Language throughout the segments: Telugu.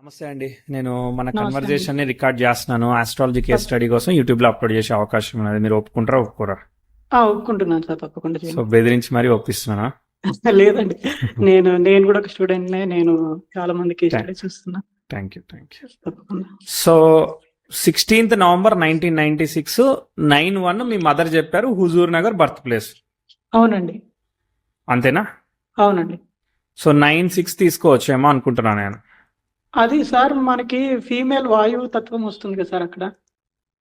నమస్తే అండి. నేను మన నమస్తే అండి. కన్వర్జేషన్ ని రికార్డ్ చేస్తున్నాను. ఆస్ట్రాలజీ కేస్ స్టడీ కోసం యూట్యూబ్ లో అప్లోడ్ చేసే అవకాశం ఉన్నది. మీరు ఒప్పుకుంటారా ఒప్పుకోరా? ఒప్పుకుంటున్నాను సార్, తప్పకుండా సో చేయండి. బెదిరించి మరీ ఒప్పిస్తున్నానా? లేదండి, నేను కూడా ఒక స్టూడెంట్నే. నేను చాలా మందికి స్టడీ చూస్తున్నా. Thank you. తప్పకుండా. సో 16th November 1996 9/1 మీ మదర్ చెప్పారు, హుజూర్ నగర్ బర్త్ ప్లేస్ అవునండి. అంతేనా? అవునండి. సో 9/6 తీసుకోవచ్చేమో అనుకుంటున్నాను నేను. అది సార్ మనకి ఫీమేల్ వాయువు తత్వం వస్తుంది కదా సార్ అక్కడ.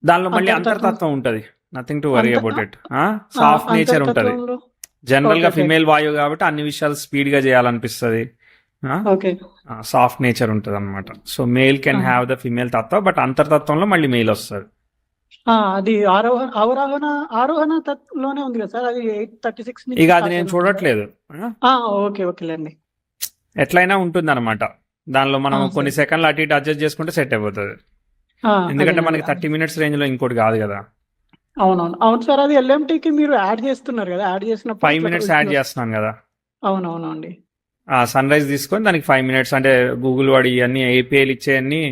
దానిలో మళ్ళీ అంతర్తత్వం. అంతర్తత్వం ఉంటది. నథింగ్ టు వరీ అంత- అబౌట్ ఇట్. సాఫ్ట్ నేచర్ ఉంటది. అంతర్తత్వంలో. జనరల్ గా ఓకే, ఓకే. ఫిమేల్ వాయువు కాబట్టి అన్ని విషయాలు స్పీడ్ గా చేయాలనిపిస్తుంది. ఓకే. సాఫ్ట్ నేచర్ ఉంటుంది అనమాట. So male can have the female Tattva, but అంతర్తత్వంలో మళ్ళీ మేల్ వస్తుంది. అది ఆరోహణ తత్వంలోనే ఉంది కదా సార్. అది 836 నుంచి ఇక అది start నేను అవుతుంది చూడట్లేదు. కదా. ఓకే, ఓకేలేండి. ఎట్లయినా ఉంటుంది అనమాట. దానిలో మనం సరే. కొన్ని సెకండ్లు అటు ఇటు అడ్జస్ట్ చేసుకుంటే సెట్ అయిపోతుంది. ఎందుకంటే మనకి 30 minutes రేంజ్ లో ఇంకోటి కాదు కదా. అవును సార్. అది ఎల్ఎంటీకి మీరు యాడ్ చేస్తున్నారు కదా, యాడ్ చేసినప్పుడు 5 minutes యాడ్ చేస్తున్నాను కదా. అవునవునండి. సన్ రైజ్ తీసుకొని దానికి 5 minutes, అంటే గూగుల్ వాడి ఇవన్నీ ఏపీఐలు ఇచ్చేయన్ని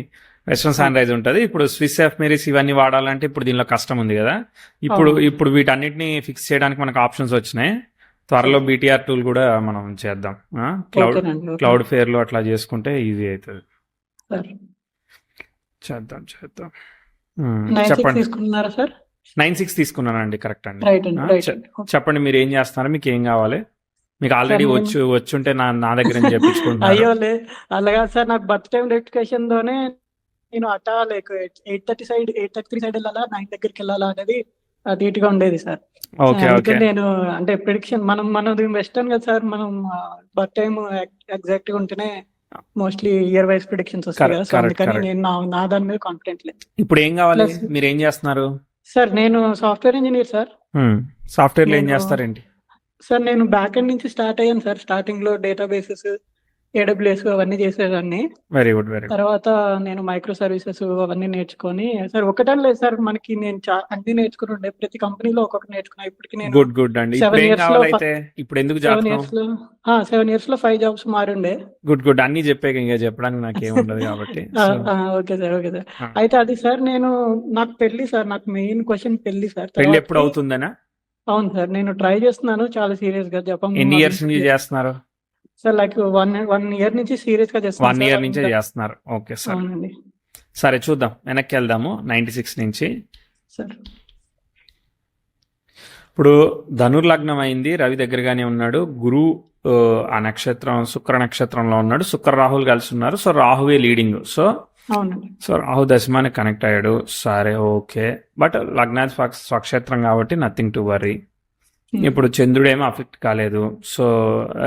వెస్ట్రన్ సన్ రైజ్ ఉంటుంది. ఇప్పుడు స్విస్ ఎఫ్ మెరీస్ ఇవన్నీ వాడాలంటే ఇప్పుడు దీనిలో కష్టం ఉంది కదా. ఇప్పుడు వీటన్నిటిని ఫిక్స్ చేయడానికి మనకు ఆప్షన్స్ వచ్చినాయి. త్వరలో బీటీఆర్ టూల్ కూడా మనం చేద్దాం. క్లౌడ్ ఫేర్ లో అట్లా చేసుకుంటే ఈజీ అవుతుంది. చేద్దాం. చెప్పండి. తీసుకున్నారా సార్? 9/6 తీసుకున్నానండి. కరెక్ట్ అండి. రైట్ అండి. చెప్పండి, మీరు ఏం చేస్తున్నారో, మీకు ఏం కావాలి? మీకు ఆల్రెడీ వచ్చుంటే నా దగ్గర నుంచి చెప్పించుకుంటున్నాను. అయ్యో లే, అలాగా సార్. నాకు బర్త్ టైం రెక్టిఫికేషన్ తోనే నేను అట్టా లైక్ 8:30 సైడ్ 8:33 సైడ్ వెళ్ళాలా, 9 దగ్గరికి వెళ్ళాలా అనేది నీట్ గా ఉండేది సార్. ఓకే. నేను అంటే ప్రిడిక్షన్ మనది వెస్టర్న్ కదా సార్. మనం బర్త్ టైం ఎగ్జాక్ట్ గా ఉంటేనే మోస్ట్లీ ఇయర్ వైస్ ప్రిడిక్షన్స్ వస్తాయి కదా. సో అందుకని నేను నా దాని మీద కాన్ఫిడెంట్ లేదు. ఇప్పుడు ఏం కావాలి? మీరు ఏం చేస్తున్నారు? సార్ నేను సాఫ్ట్వేర్ ఇంజనీర్ సార్. సాఫ్ట్వేర్ లో ఏం చేస్తారేంటి సార్? నేను బ్యాక్ ఎండ్ నుంచి స్టార్ట్ అయ్యాను సార్. స్టార్టింగ్ లో డేటాబేసెస్, AWS అవన్నీ చేసేదాన్ని. Very good. తర్వాత నేను మైక్రో సర్వీసెస్ అవన్నీ నేర్చుకొని సార్. ఒకటని లేదు సార్, మనకి నేను అన్ని నేర్చుకుని ఉండే. ప్రతి కంపెనీలో ఒక్కొక్కటి నేర్చుకున్నా. ఇప్పటికి నేను గుడ్ అండి. 7 years లో ఇప్పుడు ఎందుకు 7 years లో 5 jobs మారుండే. గుడ్ అన్ని చెప్పాక ఇంకా చెప్పడానికి నాకేం ఉండదు కాబట్టి. Okay sir. అయితే అది సార్, నాకు పెళ్లి సార్. నాకు మెయిన్ క్వశ్చన్ పెళ్లి సార్. పెళ్లి ఎప్పుడు అవుతుందనా? అవును సార్, నేను ట్రై చేస్తున్నాను చాలా సీరియస్ గా. జపం ఎన్ని ఇయర్స్ నుంచి చేస్తున్నారు సార్? లైక్ 1 year నుంచి సీరియస్ గా చేస్తున్నాను. 1 year నుంచే చేస్తున్నారు. Okay sir. అవునండి. సరే, చూద్దాం. వెనక్కి వెళ్దాము 96 నుంచి. సార్ ఇప్పుడు ధనుర్లగ్నం అయింది. రవి దగ్గరగానే ఉన్నాడు. గురు ఆ నక్షత్రం శుక్ర నక్షత్రంలో ఉన్నాడు. శుక్ర రాహుల్ కలిసి ఉన్నారు. సో రాహువే లీడింగ్. సో రాహు దశమానికి కనెక్ట్ అయ్యాడు. సరే, ఓకే. బట్ లగ్నాది స్వక్షేత్రం కాబట్టి నథింగ్ టు వరీ. ఇప్పుడు చంద్రుడు ఏమో అఫెక్ట్ కాలేదు. సో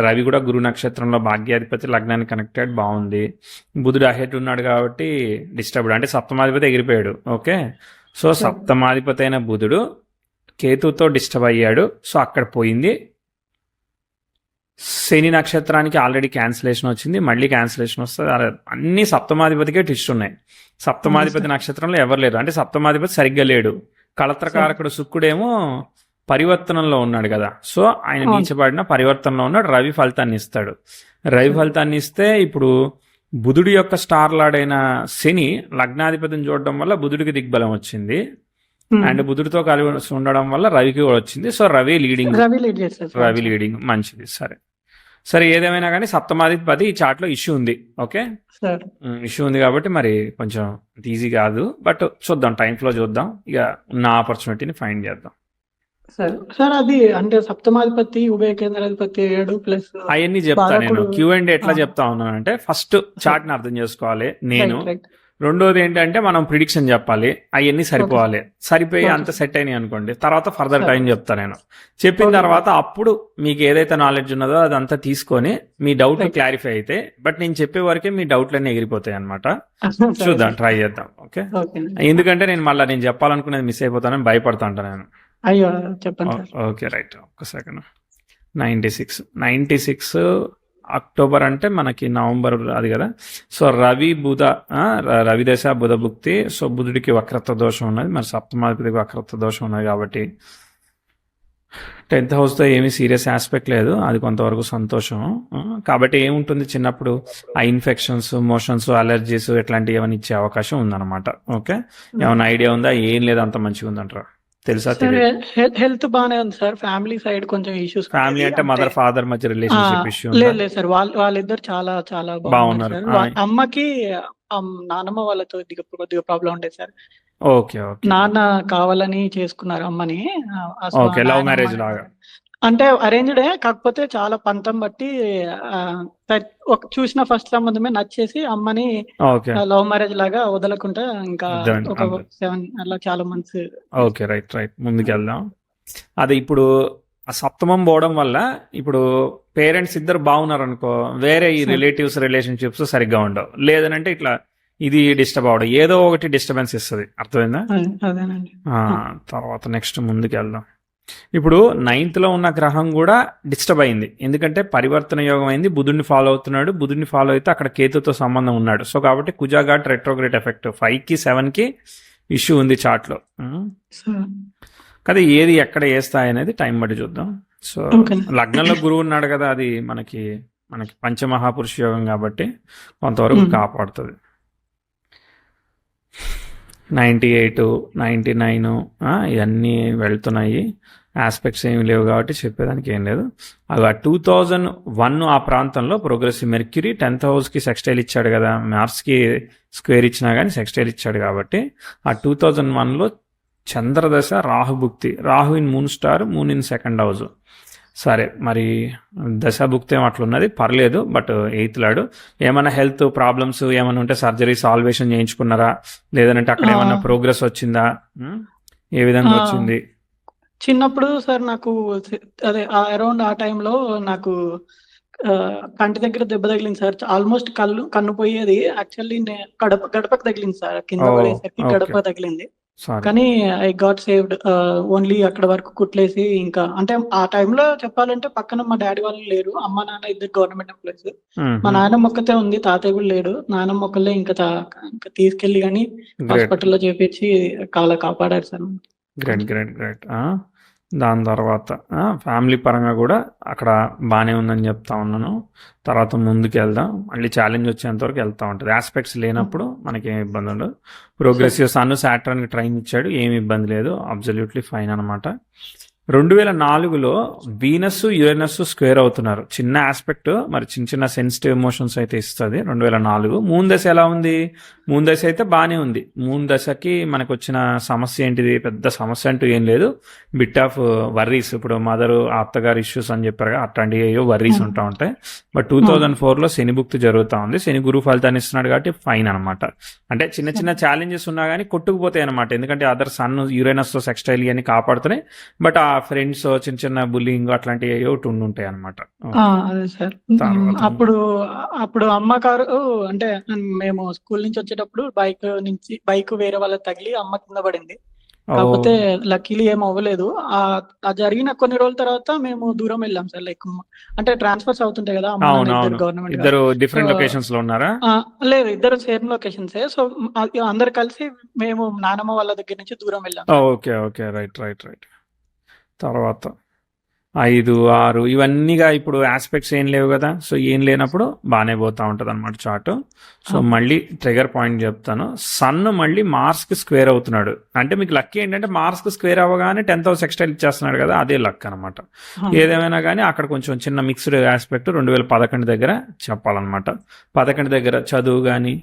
రవి కూడా గురు నక్షత్రంలో భాగ్యాధిపతి లగ్నానికి కనెక్ట్ అయ్యాడు. బాగుంది. బుధుడు అహెడ్ ఉన్నాడు కాబట్టి డిస్టర్బ్డ్, అంటే సప్తమాధిపతి ఎగిరిపోయాడు. ఓకే. సో సప్తమాధిపతి అయిన బుధుడు కేతుతో డిస్టర్బ్ అయ్యాడు. సో అక్కడ పోయింది. శని నక్షత్రానికి ఆల్రెడీ క్యాన్సిలేషన్ వచ్చింది. మళ్ళీ క్యాన్సిలేషన్ వస్తుంది. అన్ని సప్తమాధిపతికే ట్విస్ట్ ఉన్నాయి. సప్తమాధిపతి నక్షత్రంలో ఎవరు లేరు, అంటే సప్తమాధిపతి సరిగ్గా లేడు. కళత్రకారకుడు శుక్రుడేమో పరివర్తనంలో ఉన్నాడు కదా. సో ఆయన నీచబడిన పరివర్తనలో ఉన్నాడు. రవి ఫలితాన్ని ఇస్తాడు. రవి ఫలితాన్ని ఇస్తే ఇప్పుడు బుధుడి యొక్క స్టార్ లార్డ్ శని లగ్నాధిపతిని చూడడం వల్ల బుధుడికి దిగ్బలం వచ్చింది. అండ్ బుధుడితో కలిసి ఉండడం వల్ల రవికి కూడా వచ్చింది. సో రవి లీడింగ్ మంచిది. సరే ఏదేమైనా కానీ సప్తమాధిపతి ఈ చార్ట్ లో ఇష్యూ ఉంది. ఓకే, ఇష్యూ ఉంది కాబట్టి మరి కొంచెం ఈజీ కాదు. బట్ చూద్దాం, టైం ఫ్లో చూద్దాం. ఇక ఉన్న ఆపర్చునిటీని ఫైండ్ చేద్దాం. సార్ అది అంటే సప్తమాధిపతి, ఉభయ కేంద్రాధిపతి 7 ప్లస్ అవన్నీ చెప్తా నేను. Q&A ఎట్లా చెప్తా ఉన్నాను అంటే, ఫస్ట్ చార్ట్ ని అర్థం చేసుకోవాలి నేను. రెండోది ఏంటంటే మనం ప్రిడిక్షన్ చెప్పాలి. అవన్నీ సరిపోవాలి. సరిపోయి అంత సెట్ అయినాయి అనుకోండి, తర్వాత ఫర్దర్ టైం చెప్తా నేను. చెప్పిన తర్వాత అప్పుడు మీకు ఏదైతే నాలెడ్జ్ ఉన్నదో అదంతా తీసుకొని మీ డౌట్ క్లారిఫై అయితే, బట్ నేను చెప్పే వరకే మీ డౌట్లన్నీ ఎగిరిపోతాయి అనమాట. చూద్దాం, ట్రై చేద్దాం. ఓకే. ఎందుకంటే నేను చెప్పాలనుకునేది మిస్ అయిపోతానని భయపడతా ఉంటాను నేను. అయ్యో చెప్పండి. Okay, right. ఒక్క సెకండ్. 96 అక్టోబర్ అంటే మనకి నవంబర్ అది కదా. సో రవి దశ బుధ భుక్తి. సో బుధుడికి వక్రత్వ దోషం ఉన్నది, మరి సప్తమాధిపతికి వక్రత్వ దోషం ఉన్నది కాబట్టి 10th హౌస్తో ఏమీ సీరియస్ ఆస్పెక్ట్ లేదు, అది కొంతవరకు సంతోషం. కాబట్టి ఏముంటుంది చిన్నప్పుడు ఆ ఇన్ఫెక్షన్స్, మోషన్స్, అలర్జీస్ ఇట్లాంటివి ఏమైనా ఇచ్చే అవకాశం ఉందన్నమాట. ఓకే, ఏమైనా ఐడియా ఉందా? ఏం లేదు, అంత మంచిగా ఉందంటారా? తెలుసా? సార్ తెలియదు. హెల్త్ బాగానే ఉంది సార్. ఫ్యామిలీ సైడ్ కొంచెం ఇష్యూస్ ఫ్యామిలీ అంటే మదర్ ఫాదర్ మధ్య రిలేషన్షిప్ ఇష్యూ ఉందా? లేదు లేదు సార్, వాళ్ళిద్దరు చాలా చాలా బాగున్నారు బాగున్నారు. సార్. అమ్మకి నానమ్మ వాళ్ళతో కొద్దిగా ప్రాబ్లం ఉండేది సార్. ఓకే ఓకే నాన్న కావాలని చేసుకున్నారు అమ్మని. సో ఓకే, లవ్ నాయనమ్మ మ్యారేజ్ లాగా. అంటే అరేంజ్డే, కాకపోతే చాలా పంతం బట్టి ఆ, చూసిన ఫస్ట్ సంబంధమే నచ్చేసి అమ్మని ఓకే లవ్ మ్యారేజ్ లాగా వదలకుండా ఇంకా అర్థమైంది, ఒక అర్థం. 7 అలా చాలా మంత్స్. ఓకే, రైట్ రైట్, ముందుకెళ్దాం. అది ఇప్పుడు ఆ సప్తమం పోవడం వల్ల ఇప్పుడు పేరెంట్స్ ఇద్దరు బాగున్నారు అనుకో, వేరే ఈ రిలేటివ్స్ రిలేషన్షిప్స్ సరిగ్గా ఉండవు. లేదనంటే ఇట్లా ఇది డిస్టర్బ్ అవడం, ఏదో ఒకటి డిస్టర్బెన్స్ ఇస్తుంది. అర్థమైందా? అదేనండి. తర్వాత నెక్స్ట్ ముందుకు వెళ్దాం. ఇప్పుడు 9th లో ఉన్న గ్రహం కూడా డిస్టర్బ్ అయింది, ఎందుకంటే పరివర్తన యోగం అయింది. బుధుడిని ఫాలో అవుతున్నాడు, బుధుడిని ఫాలో అయితే అక్కడ కేతుతో సంబంధం ఉన్నాడు. సో కాబట్టి కుజాఘాట్ రెట్రోగ్రేట్ ఎఫెక్ట్ 5కి 7కి ఇష్యూ ఉంది చార్ట్లో. కదా ఏది ఎక్కడ ఏ స్థాయి అనేది టైం బట్టి చూద్దాం. సో లగ్నంలో గురువు ఉన్నాడు కదా, అది మనకి పంచమహాపురుష యోగం కాబట్టి కొంతవరకు కాపాడుతుంది. 98, 99 ఇవన్నీ వెళ్తున్నాయి. ఆస్పెక్ట్స్ ఏమి లేవు కాబట్టి చెప్పేదానికి ఏం లేదు. అలా 2001 ఆ ప్రాంతంలో ప్రోగ్రెసివ్ మెర్క్యూరీ 10th హౌస్కి సెక్స్టైల్ ఇచ్చాడు కదా, మార్స్కి స్క్వేర్ ఇచ్చినా కానీ సెక్స్టైల్ ఇచ్చాడు కాబట్టి ఆ 2001లో చంద్రదశ రాహుభుక్తి, Rahu in moon star, moon in 2nd house. సరే, మరి దశాభుక్తి ఏం అట్లున్నది, పర్లేదు. బట్ 8th లాడు ఏమైనా హెల్త్ ప్రాబ్లమ్స్ ఏమైనా ఉంటే సర్జరీ సాల్వేషన్ చేయించుకున్నారా, లేదంటే అక్కడ ఏమైనా ప్రోగ్రెస్ వచ్చిందా, ఏ విధంగా వచ్చింది? చిన్నప్పుడు సార్ నాకు అదే అరౌండ్ ఆ టైంలో నాకు కంటి దగ్గర దెబ్బ తగిలింది సార్. ఆల్మోస్ట్ కన్ను పోయేది. యాక్చువల్లీ గడపకు తగిలింది సార్, కింద పడేసరికి గడప తగిలింది. కానీ ఐ గాట్ సేవ్డ్. ఓన్లీ అక్కడ వరకు కుట్లేసి, ఇంకా అంటే ఆ టైంలో చెప్పాలంటే పక్కన మా డాడీ వాళ్ళు లేరు, అమ్మ నాన్న ఇద్దరు గవర్నమెంట్ ఎంప్లాయీస్. మా నాయనమ్మ ఒక్కతే ఉంది, తాతయ్య కూడా లేడు. నాయనమ్మ ఒక్కళ్ళే ఇంకా తీసుకెళ్లి కానీ హాస్పిటల్లో చేపించి కాపాడారు సార్. Great great great. దాని తర్వాత ఫ్యామిలీ పరంగా కూడా అక్కడ బాగానే ఉందని చెప్తా ఉన్నాను. తర్వాత ముందుకు వెళ్దాం, మళ్ళీ ఛాలెంజ్ వచ్చేంతవరకు వెళ్తూ ఉంటుంది. ఆస్పెక్ట్స్ లేనప్పుడు మనకి ఏమి ఇబ్బంది ఉండదు. ప్రోగ్రెసివ్ సన్ సాటర్న్కి ట్రైన్ ఇచ్చాడు, ఏమి ఇబ్బంది లేదు, అబ్జల్యూట్లీ ఫైన్ అనమాట. 2004లో వీనస్ యురేనస్ స్క్వేర్ అవుతున్నారు. చిన్న ఆస్పెక్ట్, మరి చిన్న చిన్న సెన్సిటివ్ ఎమోషన్స్ అయితే ఇస్తుంది 2004. మూన్ దశ ఎలా ఉంది? మూన్ దశ అయితే బాగానే ఉంది. మూన్ దశకి మనకు వచ్చిన సమస్య ఏంటిది? పెద్ద సమస్య అంటూ ఏం లేదు, బిట్ ఆఫ్ వర్రీస్. ఇప్పుడు మదరు అత్తగారు ఇష్యూస్ అని చెప్పారు, అట్లాంటి ఏవో వర్రీస్ ఉంటా ఉంటాయి. బట్ 2004లో శని భుక్తి జరుగుతూ ఉంది. శని గురు ఫలితాన్ని ఇస్తున్నాడు కాబట్టి ఫైన్ అనమాట. అంటే చిన్న చిన్న ఛాలెంజెస్ ఉన్నా కానీ కొట్టుకుపోతాయి అనమాట, ఎందుకంటే అదర్ సన్ యురేనస్ సెక్స్టైల్ అని కాపాడుతున్నాయి. బట్ ఆ ఫ్రెండ్స్ చిన్న చిన్న బుల్లింగ్ అట్లాంటివి ఒకటి ఉండుంటాయి అనమాట. అదే సార్. అప్పుడు అమ్మగారు అంటే మేము స్కూల్ నుంచి వచ్చేటప్పుడు బైక్ వేరే వాళ్ళకి తగిలి అమ్మ కింద పడింది. కాకపోతే లక్కీలీ ఏం అవ్వలేదు. ఆ జరిగిన కొన్ని రోజుల తర్వాత మేము దూరం వెళ్ళాం సార్. లైక్ అంటే ట్రాన్స్ఫర్స్ అవుతుంటాయి కదా, గవర్నమెంట్. ఇద్దరు డిఫరెంట్ లొకేషన్స్ లో ఉన్నారా? లేదు, ఇద్దరు సేమ్ లొకేషన్సే. సో అందరు కలిసి మేము నానమ్మ వాళ్ళ దగ్గర నుంచి దూరం వెళ్ళాం. Okay okay, right right right. తర్వాత 5, 6 ఇవన్నీగా ఇప్పుడు ఆస్పెక్ట్స్ ఏం లేవు కదా, సో ఏం లేనప్పుడు బాగానే పోతూ ఉంటుంది అనమాట చార్ట్. సో మళ్ళీ ట్రిగర్ పాయింట్ చెప్తాను. సన్ మళ్ళీ మార్స్కి స్క్వేర్ అవుతున్నాడు. అంటే మీకు లక్ ఏంటంటే మార్స్కి స్క్వేర్ అవ్వగానే 10th హౌస్ సెక్స్టైల్ ఇచ్చేస్తున్నాడు కదా, అదే లక్ అనమాట. ఏదేమైనా కానీ అక్కడ కొంచెం చిన్న మిక్స్డ్ ఆస్పెక్ట్ 2011 దగ్గర చెప్పాలన్నమాట. 11 దగ్గర చదువు కానీ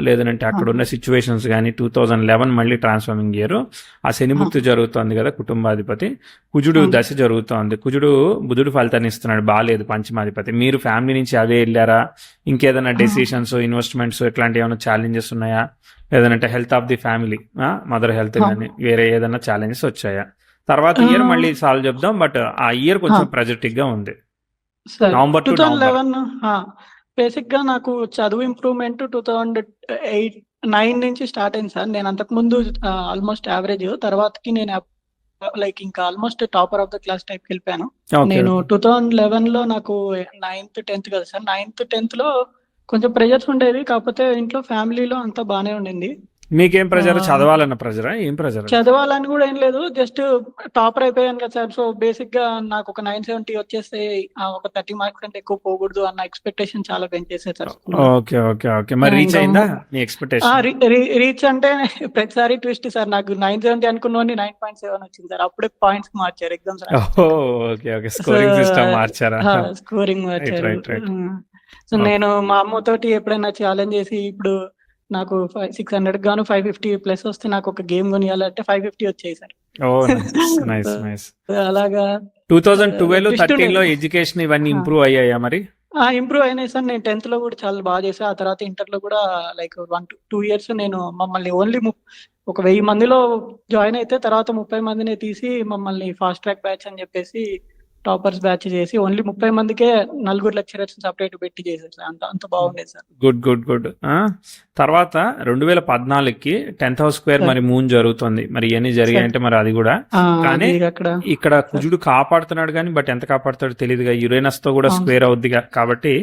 లేదంటే అక్కడ ఉన్న సిచ్యువేషన్స్ కానీ 2011 మళ్ళీ ట్రాన్స్ఫార్మింగ్ ఇయర్. ఆ శనిభుక్తి జరుగుతుంది కదా, కుటుంబాధిపతి. కుజుడు దశ జరుగుతోంది. కుజుడు బుధుడు ఫలితాన్ని ఇస్తున్నాడు, బాగాలేదు పంచమాధిపతి. మీరు ఫ్యామిలీ నుంచి అదే వెళ్ళారా? ఇంకేదైనా డెసిషన్స్, ఇన్వెస్ట్మెంట్స్ ఇట్లాంటి ఏమైనా ఛాలెంజెస్ ఉన్నాయా? లేదంటే health of the family, mother health కానీ వేరే ఏదైనా ఛాలెంజెస్ వచ్చాయా? తర్వాత ఇయర్ మళ్ళీ సాల్వ్ చెప్దాం. బట్ ఆ ఇయర్ కొంచెం ప్రజెక్టివ్ గా ఉంది. నవంబర్ 2011 బేసిక్ గా నాకు చదువు ఇంప్రూవ్మెంట్ 2008-9 నుంచి స్టార్ట్ అయింది సార్. నేను అంతకు ముందు ఆల్మోస్ట్ యావరేజ్, తర్వాతకి నేను లైక్ ఇంకా almost topper of the clause type వెళ్ళిపోయాను. నేను 2011లో నాకు 9th 10th కదా సార్. 9th 10th లో కొంచెం ప్రెజర్స్ ఉండేవి, కాకపోతే ఇంట్లో ఫ్యామిలీలో అంతా బాగానే ఉండింది. మీకేం ప్రెజర్? ఆ, చదవాలన్న ప్రెజరా? ఏం ప్రెజర్? చదవాలని కూడా ఏం లేదు, జస్ట్ టాపర్ అయిపోయాను కదా సార్. సో బేసిక్ గా నాకు ఒక 970 వచ్చేస్తే ఒక 30 మార్క్స్ అంటే ఎక్కువ పోకూడదు అన్న ఎక్స్పెక్టేషన్ చాలా పెంచేసారు సార్ స్కూల్లో. ఓకే ఓకే ఓకే, మరి రీచ్ ఇంకా అయిందా మీ ఎక్స్పెక్టేషన్? రీచ్ అంటే ప్రతిసారి ట్విస్ట్ సార్. నాకు 970 అనుకున్నవని 9.7 వచ్చింది సార్. అప్పుడే పాయింట్స్ మార్చారు exams. Okay okay, scoring system మార్చారా? స్కోరింగ్ రైట్ మార్చారు. Right right. సో నేను మా అమ్మతోటి ఎప్పుడైనా ఛాలెంజ్ చేసి, ఇప్పుడు నాకు 600 గాను 550 ప్లస్ వస్తే నాకు ఒక గేమ్ కొనియాలంటే 550 వచ్చాయి సార్. ఓ నైస్ నైస్ నైస్. అలాగా 2012 twist 13 లో ఉండేది. ఎడ్యుకేషన్ ఇవన్నీ ఇంప్రూవ్ అయ్యాయా మరి? ఇంప్రూవ్ అయినాయి సార్. నేను 10th లో కూడా చాలా బాగా చేసా. ఆ తర్వాత ఇంటర్ లో కూడా లైక్ 1-2 ఇయర్స్ నేను మమ్మల్ని ఓన్లీ ఒక 1000 మందిలో జాయిన్ అయితే తర్వాత 30 మందిని తీసి మమ్మల్ని ఫాస్ట్ ట్రాక్ బ్యాచ్ అని చెప్పేసి టాపర్స్ బ్యాచ్ చేసి ఓన్లీ 30 మందికే 4 లెక్చరర్స్ సపరేట్ పెట్టి చేశారు సార్. అంత అంత బాగుండేది సార్. Good good good. తర్వాత 2014కి 10th హౌస్ స్క్వేర్ సార్. మరి మూన్ జరుగుతుంది, మరి ఇవన్నీ జరిగాయంటే మరి అది కూడా. కానీ అది అక్కడ ఇక్కడ కుజుడు కాపాడుతున్నాడు కానీ బట్ ఎంత కాపాడుతాడో తెలియదుగా, యురేనస్ తో కూడా అవును స్క్వేర్ అవుద్దిగా, కాబట్టి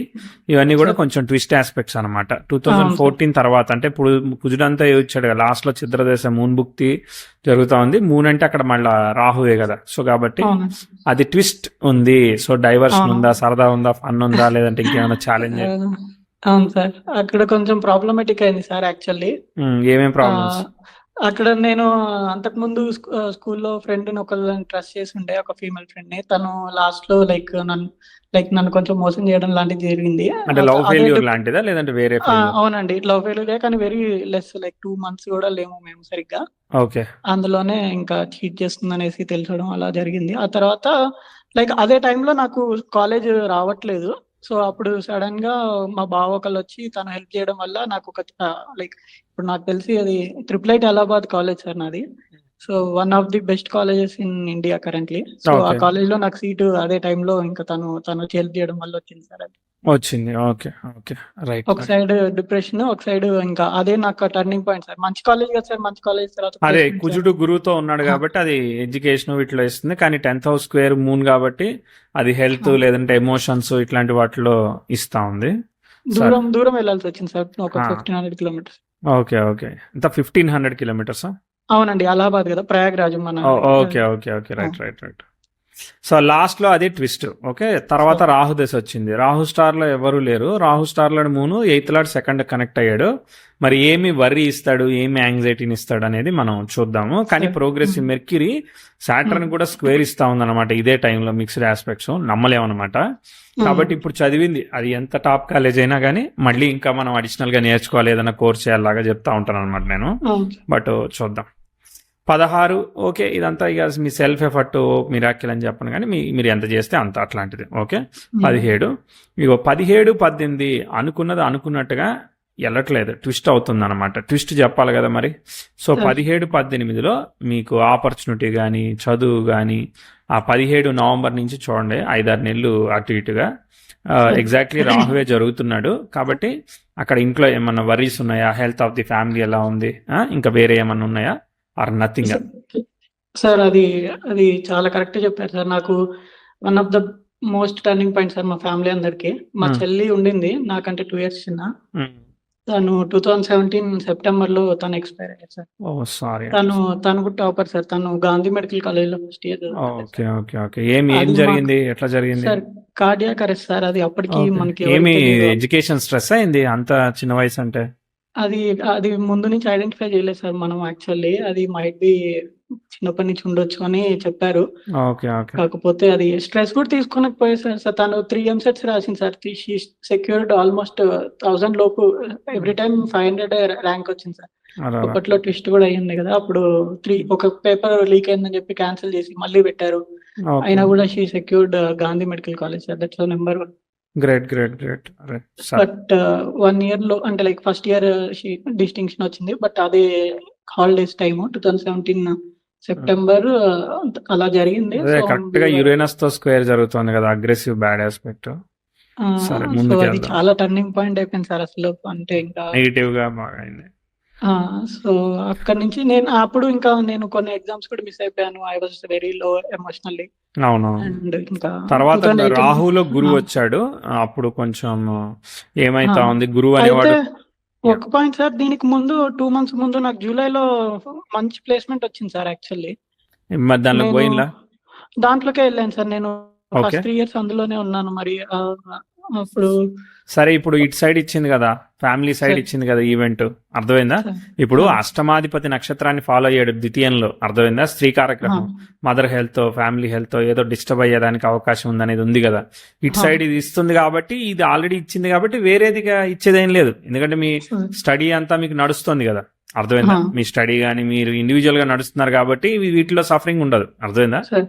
ఇవన్నీ కూడా సార్. కొంచెం ట్విస్ట్ ఆస్పెక్ట్స్ అనమాట. అవును 2014 తర్వాత అంటే ఇప్పుడు కుజుడు అంతా వచ్చాడు కదా, లాస్ట్ లో చిద్రదేశ మూన్ భుక్తి జరుగుతా ఉంది. మూన్ అంటే అక్కడ మళ్ళా రాహువే కదా, సో కాబట్టి అవును అది ట్విస్ట్ ఉంది. సో డైవర్షన్ అవును ఉందా, సరదా ఉందా, ఫన్ ఉందా, లేదంటే ఇంకేమైనా ఛాలెంజ్? అవును సార్. అక్కడ కొంచెం ప్రాబ్లమేటిక్ అయింది సార్ యాక్చువల్లీ. ఏమేం ప్రాబ్లమ్స్? అక్కడ నేను అంతకుముందు స్కూల్లో ఫ్రెండ్ని ఒకళ్ళని ట్రస్ట్ చేసి ఉండే, ఒక ఫీమేల్ ఫ్రెండ్ని. తను లాస్ట్ లో నన్ను కొంచెం మోసం చేయడం లాంటిది జరిగింది. అంటే లవ్ అదే ఫెయిల్యూర్ లాంటిదా, లేదంటే వేరే ఫెయిల్యూర్? అవునండి, లవ్ ఫెయిల్యూరే, కానీ వెరీ లెస్, లైక్ 2 months కూడా లేము మేము సరిగ్గా. ఓకే అందులోనే ఇంకా చీట్ చేస్తుందనేసి తెలిసడం అలా జరిగింది. ఆ తర్వాత లైక్ అదే టైంలో నాకు కాలేజ్ రావట్లేదు. సో అప్పుడు సడన్ గా మా బావ ఒకళ్ళు వచ్చి తను హెల్ప్ చేయడం వల్ల నాకు ఒక లైక్ ఇప్పుడు నాకు తెలిసి అది IIIT అలహాబాద్ కాలేజ్ సార్ నాది. So one of the best colleges in India currently. So ఆ ఓకే కాలేజ్ లో నాకు సీటు అదే టైంలో ఇంకా తను వచ్చి హెల్ప్ చేయడం వల్ల వచ్చింది సార్ అది. వచ్చింది. ఓకే ఓకే రైట్ ఒక సైడ్ డిప్రెషన్, ఒక సైడ్ ఇంకా అదే నాకు టర్నింగ్ పాయింట్ సార్. మంచి కాలేజ్ కదా సార్, మంచి కాలేజ్ తర్వాత అదే ప్లేస్మెంట్ సార్. కుజుడు గురువుతో ఉన్నాడు కాబట్టి అది ఎడ్యుకేషన్ వీటిలో ఇస్తుంది, కానీ 10th హౌస్ స్క్వేర్ మూన్ కాబట్టి అది హెల్త్ లేదంటే ఎమోషన్స్ ఇట్లాంటి వాటిలో ఇస్తా ఉంది. సరే, దూరం దూరం వెళ్ళాల్సి వచ్చింది సార్, ఒక 1500 కిలోమీటర్స్. ఓకే ఓకే, ఇంత 1500 కిలోమీటర్స్. అవునండి, అలహాబాద్ కదా, ప్రయాగ్రాజ్ మన. Okay okay okay right right right. So last లో అదే ట్విస్ట్. ఓకే, తర్వాత రాహు దశ వచ్చింది. రాహు స్టార్ లో ఎవరు లేరు. రాహు స్టార్ లో మూను 8th లార్డ్ సెకండ్ కనెక్ట్ అయ్యాడు. మరి ఏమి వర్రీ ఇస్తాడు, ఏమి యాంగ్జైటీని ఇస్తాడు అనేది మనం చూద్దాము. కానీ ప్రోగ్రెసివ్ మెర్క్యూరీ సాటర్న్ కూడా స్క్వేర్ ఇస్తా ఉందన్నమాట ఇదే టైంలో, మిక్స్డ్ ఆస్పెక్ట్స్ నమ్మలేమన్నమాట. కాబట్టి ఇప్పుడు చదివింది అది ఎంత టాప్ కాలేజ్ అయినా కానీ మళ్ళీ ఇంకా మనం అడిషనల్ గా నేర్చుకోవాలి, ఏదైనా కోర్స్ చేయాలాగా చెప్తా ఉంటాను అనమాట నేను. బట్ చూద్దాం. 16 ఓకే, ఇదంతా ఇక మీ సెల్ఫ్ ఎఫర్ట్ మిరాకిల్ అని చెప్పను, కానీ మీరు ఎంత చేస్తే అంత అట్లాంటిది. ఓకే, 17 ఇగో 17, 18 అనుకున్నది అనుకున్నట్టుగా వెళ్ళట్లేదు, ట్విస్ట్ అవుతుంది అనమాట. ట్విస్ట్ చెప్పాలి కదా మరి. సో 17, 18లో మీకు ఆపర్చునిటీ కానీ చదువు కానీ, ఆ 17 నవంబర్ నుంచి చూడండి 5-6 నెలలు అటు ఇటుగా ఎగ్జాక్ట్లీ రాహువే జరుగుతున్నాడు. కాబట్టి అక్కడ ఇంట్లో ఏమన్నా వర్రీస్ ఉన్నాయా, హెల్త్ ఆఫ్ ది ఫ్యామిలీ ఎలా ఉంది, ఇంకా వేరే ఏమన్నా ఉన్నాయా, ఆర్ నథింగ్? సార్ అది చాలా కరెక్ట్ చెప్పారు సార్. నాకు one of the most turning point sir మా ఫ్యామిలీ అందరికి. మా చెల్లి ఉండింది నాకంటే 2 years చిన్న. తను 2017 సెప్టెంబర్ లో తను ఎక్స్పైర్ అయ్యారు సార్. ఓ సారీ. తను కూడా టాపర్ సార్. తను గాంధీ మెడికల్ కాలేజ్ లో first year. Okay okay okay, ఏం జరిగింది, ఎట్లా జరిగింది సార్? Cardiac arrest sir. అది అప్పటికి మనకి ఏమి ఎడ్యుకేషన్ స్ట్రెస్ అయింది అంత చిన్న వయసు అంటే? అది ముందు నుంచి ఐడెంటిఫై చేయలేదు సార్ మనం. యాక్చువల్లీ అది మైట్ బి చిన్నప్పటి నుంచి ఉండొచ్చు అని చెప్పారు. ఓకే ఓకే, కాకపోతే అది స్ట్రెస్ కూడా తీసుకోలేకపోయారు సార్. తను 3 MSETs రాసింది సార్. షీ సెక్యూర్డ్ ఆల్మోస్ట్ 1000 లోపు. ఎవ్రీ టైమ్ 500 ర్యాంక్ వచ్చింది సార్. అప్పట్లో ట్విస్ట్ కూడా అయ్యింది కదా, అప్పుడు ఒక పేపర్ లీక్ అయిందని చెప్పి క్యాన్సిల్ చేసి మళ్ళీ పెట్టారు. అయినా కూడా she secured Gandhi medical college sir. That's number 1. Great great great. But 1 year లో అంటే లైక్ ఫస్ట్ ఇయర్ డిస్టింక్షన్ వచ్చింది. బట్ అదే హాలిడేస్ టైమ్ 2017 సెప్టెంబర్ అలా జరిగింది. కరెక్ట్ గా యురేనస్ తో స్క్వేర్ జరుగుతుంది కదా, అగ్రెసివ్ బ్యాడ్ ఆస్పెక్ట్. సరే, ముందుకు అది చాలా టర్నింగ్ పాయింట్ అయిపోయింది సార్ అసలు. అంటే ఇంకా నెగిటివ్ గా బాగా అయింది. సో అక్కడ నుంచి నేను కొన్ని ఎగ్జామ్స్ కూడా మిస్ అయిపోయాను. I was very low emotionally. అవును. అండ్ ఇంకా తర్వాత రాహులో గురువు వచ్చాడు, అప్పుడు కొంచెం ఏమైతా ఉంది. గురువు అనేవాడు ఒక పాయింట్ సార్, దీనికి ముందు 2 మంత్స్ ముందు నాకు జూలైలో మంచి ప్లేస్‌మెంట్ వచ్చింది సార్ యాక్చువల్లీ. మరి దానిలోకి నేను పోయినలా? దాంట్లోకే వెళ్ళాను సార్. నేను ఓకే. ఫస్ట్ 3 ఇయర్స్ అందులోనే ఉన్నాను. మరి అప్పుడు సరే, ఇప్పుడు ఇటు సైడ్ ఇచ్చింది కదా, ఫ్యామిలీ సైడ్ సార్ ఇచ్చింది కదా ఈవెంట్, అర్థమైందా? సార్ ఇప్పుడు ఆ! అష్టమాధిపతి నక్షత్రాన్ని ఫాలో అయ్యాడు ద్వితీయంలో, అర్థమైందా? స్త్రీకారక ఆ! గ్రహం, మదర్ హెల్త్, ఫ్యామిలీ హెల్త్ ఏదో డిస్టర్బ్ అయ్యేదానికి అవకాశం ఉందనేది ఉంది కదా. ఇటు ఆ! సైడ్ ఇది ఇస్తుంది కాబట్టి, ఇది ఆల్రెడీ ఇచ్చింది కాబట్టి వేరేదిగా ఇచ్చేదేం లేదు. ఎందుకంటే మీ సార్ స్టడీ అంతా మీకు నడుస్తుంది కదా, ఆ! అర్థమైందా? మీ స్టడీ కానీ మీరు ఇండివిజువల్ గా నడుస్తున్నారు కాబట్టి వీటిలో సఫరింగ్ ఉండదు, అర్థమైందా? సార్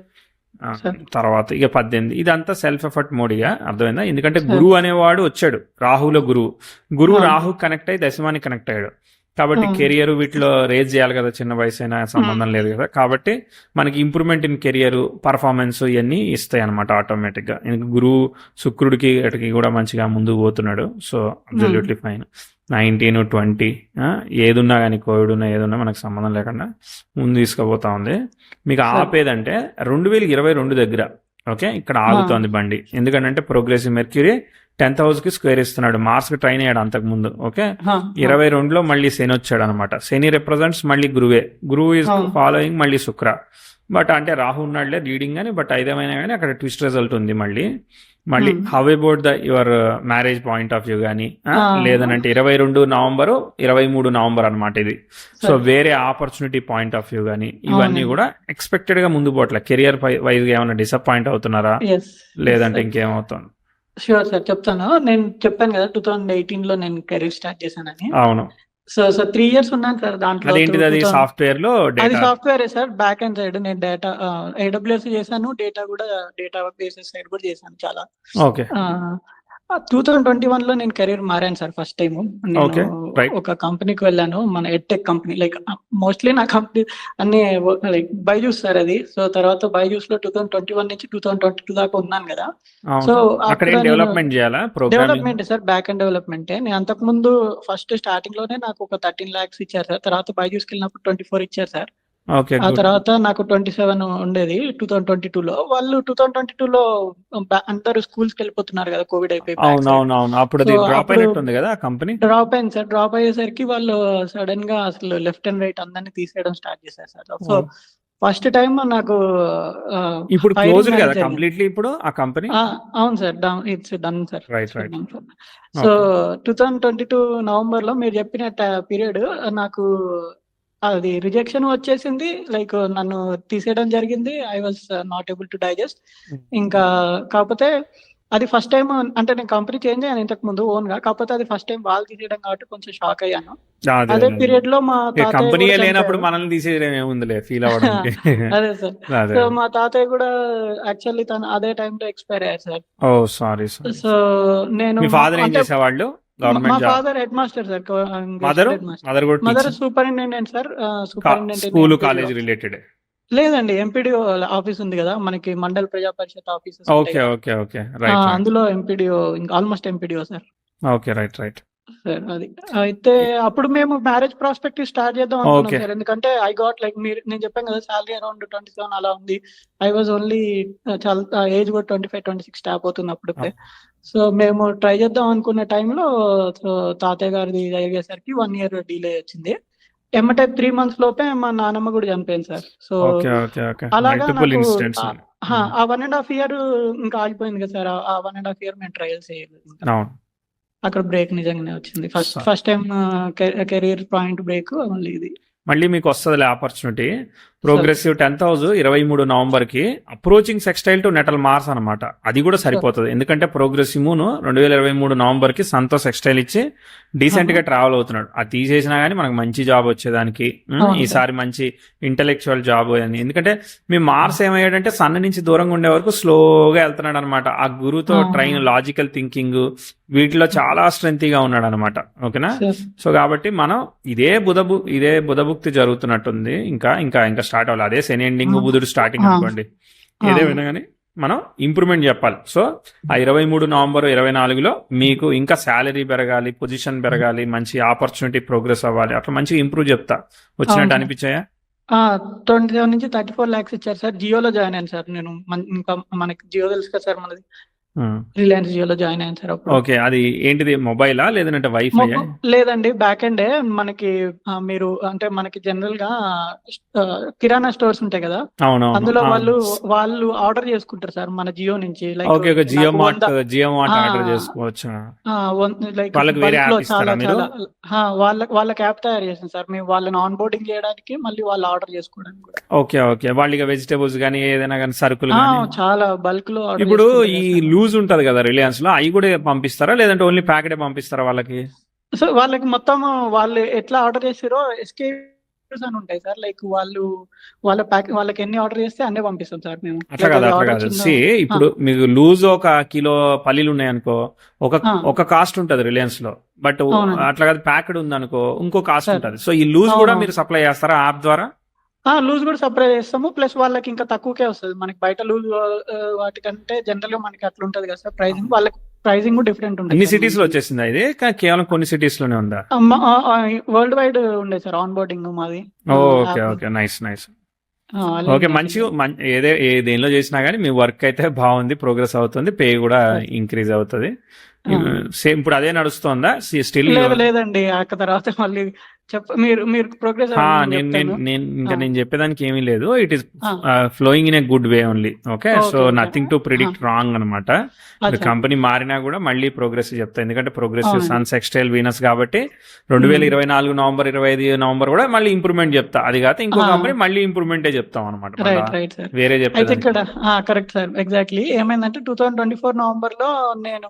సార్ తర్వాత ఇక 18 ఇదంతా సెల్ఫ్ ఎఫర్ట్ మోడిగా, అర్థమైందా? ఎందుకంటే సార్ గురువు అనేవాడు వచ్చాడు, రాహులో గురువు ఆ! రాహు కనెక్ట్ అయ్యి దశమానికి కనెక్ట్ అయ్యాడు కాబట్టి ఆ! కెరియర్ వీటిలో రేజ్ చేయాలి కదా, చిన్న వయసు అయినా సంబంధం లేదు కదా. కాబట్టి మనకి ఇంప్రూవ్మెంట్ ఇన్ కెరియర్, పర్ఫార్మెన్స్ ఇవన్నీ ఇస్తాయి అనమాట ఆటోమేటిక్గా. గురువు శుక్రుడికి అటుకి కూడా మంచిగా ముందుకు పోతున్నాడు. So absolutely fine. 19, 20 ఏదున్నా కానీ, కోవిడ్ ఉన్నా ఏదున్నా మనకు సంబంధం లేకుండా ముందు తీసుకుపోతా ఉంది. మీకు సార్ ఆపేదంటే 2022 దగ్గర, ఓకే, ఇక్కడ ఆ! ఆగుతోంది బండి. ఎందుకంటే ప్రోగ్రెసివ్ మెర్క్యూరీ 10th house కి స్క్వేర్ ఇస్తున్నాడు, మార్స్ కి ట్రైన్ అయ్యాడు అంతకు ముందు. ఓకే, ఆ! ఆ! 22లో మళ్ళీ శని వచ్చాడు అనమాట. శని రిప్రజెంట్స్ మళ్ళీ గురువే, గురువు ఈజ్ అవును. ఫాలోయింగ్ మళ్ళీ శుక్ర. బట్ అంటే రాహు ఉన్నాడులే లీడింగ్ అని, బట్ ఐదేమైనా కానీ అక్కడ ట్విస్ట్ రిజల్ట్ ఉంది మళ్ళీ. How about the your marriage point of view కానీ, లేదనంటే 22 నవంబరు 23 నవంబర్ అనమాట ఇది. సో సార్ వేరే ఆపర్చునిటీ పాయింట్ ఆఫ్ వ్యూ కానీ ఇవన్నీ అవునండి. కూడా ఎక్స్పెక్టెడ్ గా ముందు పోట్ల. కెరియర్ వైజ్ గా ఏమైనా డిసప్పాయింట్ అవుతున్నారా, ఎస్ లేదంటే సార్. ఇంకేమవుతుంది? ష్యూర్ సార్, చెప్తాను. నేను చెప్పాను కదా 2018లో నేను కెరీర్ స్టార్ట్ చేశానని. అవును, సో 3 ఇయర్స్ ఉన్నాను సార్ దాంట్లో. అదేంటిది? అది 2000 సాఫ్ట్వేర్ లో అది డేటా. సాఫ్ట్‌వేరే సార్. బ్యాక్ ఎండ్ సైడ్ నేను AWS చేశాను. డేటా బేసెస్ సైడ్ కూడా చేశాను చాలా. ఓకే 2021లో నేను కెరీర్ మారాను సార్ ఫస్ట్ టైమ్. నేను ఓకే రైట్. ఒక కంపెనీకి వెళ్ళాను. మన ఎడ్‌టెక్ కంపెనీ. లైక్ మోస్ట్‌లీ నా కంపెనీ అన్ని లైక్ బైజూస్ సార్ అది. సో తర్వాత బైజూస్‌లో 2021 నుంచి 2022 దాకా ఉన్నాను కదా. సో అవును, అక్కడ అక్కడ ఏం నేను డెవలప్మెంట్ చేయాలా, ప్రోగ్రామింగ్? డెవలప్‌మెంటే సార్. బ్యాక్ ఎండ్ డెవలప్‌మెంటే. నేను అంతకుముందు ఫస్ట్ స్టార్టింగ్‌లోనే నాకు ఒక 13 లాక్స్ ఇచ్చారు సార్. తర్వాత బైజూస్‌కెళ్ళినప్పుడు 24 ఇచ్చారు సార్. ఓకే ఆ గుడ్. తర్వాత నాకు 27 ఉండేది 2022లో. వాళ్ళు 2022లో అందరూ స్కూల్స్‌కెళ్ళిపోతున్నారు కదా, కోవిడ్ అయిపోయి బ్యాక్ అవును సైడ్. అవును అవును, అప్పుడు సో అది డ్రాప్ అప్పుడు అయినట్టుంది కదా ఆ కంపెనీ. డ్రాప్ అయింది సార్. డ్రాప్ అయ్యేసరికి వాళ్ళు సడెన్‌గా అసలు లెఫ్ట్ అండ్ రైట్ అందరిని తీసేయడం స్టార్ట్ చేశారు సార్. సో ఫస్ట్ టైమ్ నాకు ఇప్పుడు ఫైరింగ్ క్లోజ్డ్ కదా అనేది జరిగింది. కంప్లీట్లీ ఇప్పుడు ఆ కంపెనీ. అవును sir. It's done sir. Right right. So okay 2022 నవంబర్‌లో మీరు చెప్పిన పీరియడ్ నాకు అది రిజెక్షన్ వచ్చేసింది. లైక్ నన్ను తీసేయడం జరిగింది. I was not able to digest. ఇంకా కాకపోతే అది ఫస్ట్ టైమ్. అంటే నేను కంపెనీ చేంజ్ అయ్యాను ఇంతకు ముందు ఓన్‌గా. కాకపోతే అది ఫస్ట్ టైం వాళ్ళు తీసేయడం కాబట్టి కొంచెం షాక్ అయ్యాను. అదే అదే అదే. పీరియడ్‌లో మా తాతయ్య కంపెనీ కూడా లేనప్పుడు చనిపోయారు. మనల్ని తీసేయడం ఏముందిలే, ఫీల్ అవ్వడానికి. అదే సార్. అదే సో మా తాతయ్య కూడా యాక్చువల్లీ తను అదే టైంలో ఎక్స్‌పైర్ అయ్యారు సార్. ఓ సారీ సారీ. సో నేను మీ ఫాదర్ ఏం అంటే చేసేవాళ్ళు? మా government job? Father head master sir. Mother? Head master. Mother కూడా mother teacher? Superintendent sir. Superintendent in school MPDO. College related? లేదండి, ఎంపీడీఓ ఆఫీస్ ఉంది కదా మనకి, మండల్ ప్రజా పరిషత్ ఆఫీసెస్ ఉంటాయి ఓకే కదా. Okay okay right right. అందులో ఎంపీడీఓ, ఇంకా almost MPDO sir. Okay right right. Sir అది. అయితే అప్పుడు మేము మ్యారేజ్ ప్రాస్పెక్టివ్ స్టార్ట్ చేద్దాం అనుకున్నాం ఓకే సార్. ఎందుకంటే ఐ గాట్ లైక్ నేను చెప్పాను కదా సాలరీ అరౌండ్ 27 అలా ఉంది. ఐ వాజ్ ఓన్లీ చాలా ఏజ్ కూడా 25, 26 ట్యాప్ అవుతుంది అప్పుడే. సో మేము ట్రై చేద్దాం అనుకున్న టైంలో సో తాతయ్య గారిది అయ్యేసరికి 1 ఇయర్ డిలే వచ్చింది. ఎమ్మటే 3 మంత్స్ లోపే మా నానమ్మ కూడా చనిపోయింది sir. So okay okay okay. అలాగా మల్టిపుల్ నాకు ఇన్సిడెంట్స్. ఆ 1.5 ఇయర్ ఇంకా ఆగిపోయింది కదా సార్. ఆ 1.5 ఇయర్ మేము ట్రయల్స్ చేయలేదు ఇంకా. అవును. అక్కడ బ్రేక్ నిజంగానే వచ్చింది. So- first time career point break మళ్ళీ ఇది. మళ్ళీ మీకు వస్తుందిలే ఆపర్చునిటీ. ప్రోగ్రెసివ్ 10th house 23 నవంబర్కి approaching sextile to natal Mars అనమాట. అది కూడా సరిపోతుంది, ఎందుకంటే ప్రోగ్రెసివ్ మూన్ 2023 నవంబర్కి సన్తో సెక్స్టైల్ ఇచ్చి డీసెంట్ గా ట్రావెల్ అవుతున్నాడు. అది తీసేసినా గానీ మనకు మంచి జాబ్ వచ్చేదానికి, ఈసారి మంచి ఇంటెలెక్చువల్ జాబ్ అని. ఎందుకంటే మీ మార్స్ ఏమయ్యాడంటే సన్ నుంచి దూరంగా ఉండే వరకు స్లోగా వెళ్తున్నాడు అనమాట. ఆ గురుతో ట్రైన్, లాజికల్ థింకింగ్ వీటిలో చాలా స్ట్రెంతీగా ఉన్నాడు అనమాట. ఓకేనా? సో కాబట్టి మనం ఇదే బుధభుక్తి జరుగుతున్నట్టుంది. ఇంకా ఇంకా ఇంకా స్టార్ట్ అవ్వాలి. అదే శని ఎండింగ్, బుధుడు స్టార్టింగ్ అనుకోండి. ఏదేమైనా కానీ మనం ఇంప్రూవ్మెంట్ చెప్పాలి. సో ఆ 23 నవంబర్ 24లో మీకు ఇంకా శాలరీ పెరగాలి, పొజిషన్ పెరగాలి, మంచి ఆపర్చునిటీ ప్రోగ్రెస్ అవ్వాలి, అట్లా మంచిగా ఇంప్రూవ్ చెప్తా. వచ్చినట్టు అనిపించాయా? 27 నుంచి 34 lakhs ఇచ్చారు సార్. జియోలో జాయిన్ అయ్యాను సార్ నేను. ఇంకా మనకి జియో తెలుసు కదా సార్ మనది. రిలయన్స్ జియోలో జాయిన్ అయ్యాను సార్ అప్పుడు. ఓకే. అది ఏంటిది మొబైలా? లేదంటే వైఫైయా? లేదండి బ్యాక్ ఎండే మనకి మీరు అంటే మనకి జనరల్ గా కిరాణా స్టోర్స్ ఉంటాయి కదా, అవునవును. అందులో వాళ్ళు ఆర్డర్ చేసుకుంటారు సార్ మన జియో నుంచి. Like okay. ఓకే. జియో నాకు మార్ట్ ఆ, ఆర్డర్ చేసుకోవచ్చా? లైక్ వాళ్ళకి వేరే బల్క్ లో యాప్ ఇస్తారా చాలా మీరు? చాలా వాళ్ళకి యాప్ తయారు చేసాను సార్ మేము, వాళ్ళని ఆన్ బోర్డింగ్ చేయడానికి, మళ్ళీ వాళ్ళు ఆర్డర్ చేసుకోవడానికి కూడా. ఓకే. ఓకే. వాళ్ళిక వెజిటబుల్స్ గానీ, ఏదైనా గానీ సరుకులు ఆ, గానీ చాలా బల్క్ లో ఆర్డర్ ఇప్పుడు చేసుకుంటారు ఈ కదా సార్. లూజ్ ఉంటది కదా రిలయన్స్ లో, అవి కూడా పంపిస్తారా? లేదంటే ఓన్లీ ప్యాకెటే పంపిస్తారా వాళ్ళకి? సో వాళ్ళకి మొత్తం వాళ్ళు ఎట్లా ఆర్డర్ చేసారో ఎస్కేస్ అని ఉంటాయి సార్. లైక్ వాళ్ళకి ఎన్ని ఆర్డర్ చేస్తే అన్నీ పంపిస్తాం సార్ మేము. అట్లా లైక్ కాదు, అది అట్లా ఆర్డర్ కాదు. చిన్న. సి ఆ, ఇప్పుడు మీకు లూజ్ ఒక కిలో పల్లీలు ఉన్నాయనుకో, ఒక ఆ, ఒక కాస్ట్ ఉంటది రిలయన్స్ లో. బట్ అవునండి అట్లా కాదు, ప్యాకెడ్ ఉందనుకో ఇంకో కాస్ట్ సార్. ఉంటది. సో ఈ లూజ్ కూడా అవునవును. మీరు సప్లై చేస్తారా యాప్ ద్వారా? లూజ్ కూడా సప్లై చేస్తాము, ప్లస్ వాళ్ళకి ఇంకా తక్కువకే వస్తుంది. మనకి బయట లూజ్ వాటికంటే జనరల్ గా మనకి అట్లా ఉంటది కదా సార్ ప్రైజింగ్. వాళ్ళకి ప్రైజింగ్ కూడా డిఫరెంట్ ఉంటుంది అన్ని సార్ సిటీస్ లో మనకి. వచ్చేసిందా ఇది? కానీ కేవలం కొన్ని సిటీస్ లోనే ఉందా? వరల్డ్ వైడ్ ఉండే సార్ ఆన్ బోర్డింగ్ మాది okay. App. Okay. Nice, nice. Okay. Align మంచి ఏ దేనిలో చేసినా కానీ మీ వర్క్ అయితే బాగుంది, ప్రోగ్రెస్ అవుతుంది, పే కూడా సార్. ఇంక్రీజ్ అవుతుంది. సేమ్ ఇప్పుడు అదే నడుస్తోందా స్టిల్? లేదండి తర్వాత మళ్ళీ మీరు మీరు ప్రోగ్రెస్ హా, అవ్వండి, నేను నేను నేను చెప్తాను. నేను ఇంకా ఆ, నేను చెప్పేదానికి ఏమీ లేదు. ఇట్ ఈస్ ఆ, flowing in a good way only. Okay. So okay okay nothing to predict wrong అనమాట. అచ్చా. కంపెనీ మారినా కూడా మళ్ళీ ప్రోగ్రెస్ చెప్తా, ఎందుకంటే ప్రోగ్రెసివ్ అవునండి. సన్స్ ఎక్స్టైల్ వీనస్ కాబట్టి 2024 నవంబర్ 25 నవంబర్ కూడా మళ్ళీ ఇంప్రూవ్మెంట్ చెప్తా. అది కాక ఇంకో కంపెనీ మళ్ళీ ఇంప్రూవ్మెంటే చెప్తాం అనమాట. మళ్ళీ రైట్ సార్. వేరే అయితే చెప్పేదానికి. ఇక్కడ కరెక్ట్ సార్, ఎగ్జాక్ట్లీ ఏమైందంటే 2024 నవంబర్ లో నేను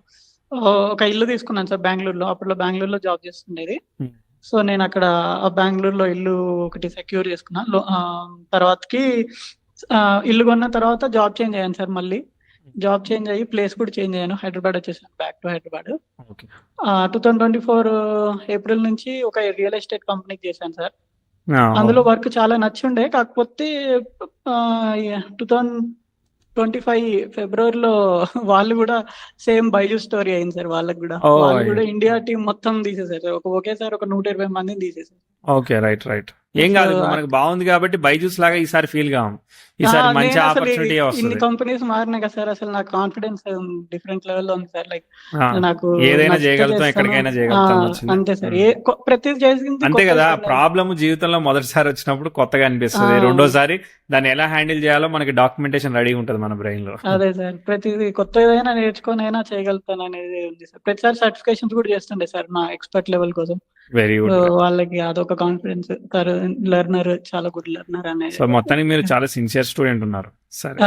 ఒక ఇల్లు తీసుకున్నాను సార్ బెంగళూరులో. అప్పట్లో బెంగళూరులో జాబ్ చేస్తుండేది. Hmm. సో నేను అక్కడ బెంగళూరులో ఇల్లు ఒకటి సెక్యూర్ చేసుకున్నా. తర్వాతకి ఇల్లు కొన్న తర్వాత జాబ్ చేంజ్ అయ్యాను సార్. మళ్ళీ జాబ్ చేంజ్ అయ్యి ప్లేస్ కూడా చేంజ్ అయ్యాను, హైదరాబాద్ వచ్చేసాను, back to Hyderabad. Okay. 2024 April నుంచి ఒక రియల్ ఎస్టేట్ కంపెనీకి చేశాను సార్. ఆ, అందులో వర్క్ చాలా నచ్చి ఉండే, కాకపోతే 2025 ఫిబ్రవరిలో వాళ్ళు కూడా సేమ్ బైజూస్ స్టోరీ అయింది సార్. వాళ్ళకి కూడా ఓ, వాళ్ళు కూడా ఇండియా టీం మొత్తం తీసేశారు. ఒకేసారి ఒక 120 మందిని తీసేశారు. ఓకే. రైట్. ఏం కాదు, సో ఇప్పుడు మనకు బాగుంది కాబట్టి బైజూస్ లాగా ఈసారి ఫీల్ కాం. ఈసారి మంచి నేను అసలు ఆపర్చునిటీ ఇన్ని వస్తుంది. కంపెనీస్ మారినాయి కదా సార్, అసలు నాకు కాన్ఫిడెన్స్ డిఫరెంట్ లెవెల్లో ఉంది సార్. లైక్ ఆ, నాకు ఏదైనా నచ్చితే చేయగలుగుతాం, చేస్తాను. ఎక్కడికైనా చేయగలుగుతాం వచ్చింది. అంతే సార్. ప్రతిదీ చేసింది అంతే కొత్త కదా, సార్. ప్రాబ్లమ్ జీవితంలో మొదటిసారి వచ్చినప్పుడు కొత్తగా అనిపిస్తుంది. రెండోసారి దాన్ని ఎలా హ్యాండిల్ చేయాలో మనకి డాక్యుమెంటేషన్ రెడీ ఉంటుంది మన బ్రెయిన్ లో. అదే సార్, ప్రతిదీ కొత్త ఏదైనా నేర్చుకొని అయినా చేయగలుగుతాను అనేది ఉంది సార్. ప్రతిసారి సర్టిఫికేషన్స్ కూడా చేస్తుండే సార్ నా ఎక్స్పర్ట్ లెవెల్ కోసం. Very good. వాళ్ళకి అదొక కాన్ఫిడెన్స్, లెర్నర్, చాలా గుడ్ లెర్నర్ అనేది. సో మొత్తానికి మీరు చాలా సిన్సియర్ స్టూడెంట్ ఉన్నారు. సరే.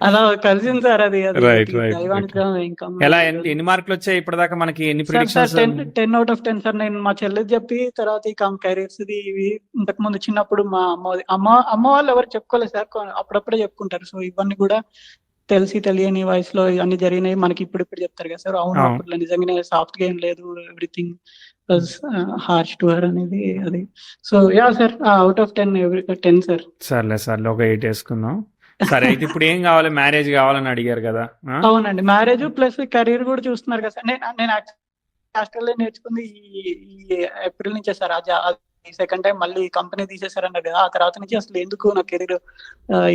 అలా కలిసింది సార్. అది రైట్. దైవానుగ్రహం ఇంకా. ఎలా ఎన్ని మార్కులు వచ్చాయి ఇప్పటిదాకా మనకి? ఎన్ని sir predictions? 10 out of 10 sir. నేను మా చెల్లికి చెప్పి తర్వాత ఈ కెరీర్స్ ఇవి ఇంతకు ముందు చిన్నప్పుడు మా అమ్మ వాళ్ళు ఎవరు చెప్పుకోలేదు సార్, అప్పుడప్పుడే చెప్పుకుంటారు. సో ఇవన్నీ కూడా తెలియని వయసులో అన్ని జరిగినాయి మనకి ఇప్పుడు చెప్తారు కదా సార్. అవును, అప్పుడు నిజంగానే సాఫ్ట్ గేమ్ లేదు, everything was harsh to her అనేది అది. So sir, out of 10 sir. సర్లే ఒక 8 వేసుకుందాం. సరే, అయితే ఇప్పుడు ఏం కావాలి? మ్యారేజ్ కావాలని అడిగారు కదా. అవునండి, మ్యారేజ్ ప్లస్ కెరీర్ కూడా చూస్తున్నారు కదా సార్. నేను ఆస్ట్రేలియా నేర్చుకుంది ఈ ఏప్రిల్ నుంచే సార్. సెకండ్ టైం మళ్ళీ కంపెనీ తీసేసారన్నారు కదా, ఆ తర్వాత నుంచి అసలు ఎందుకు నా కెరీర్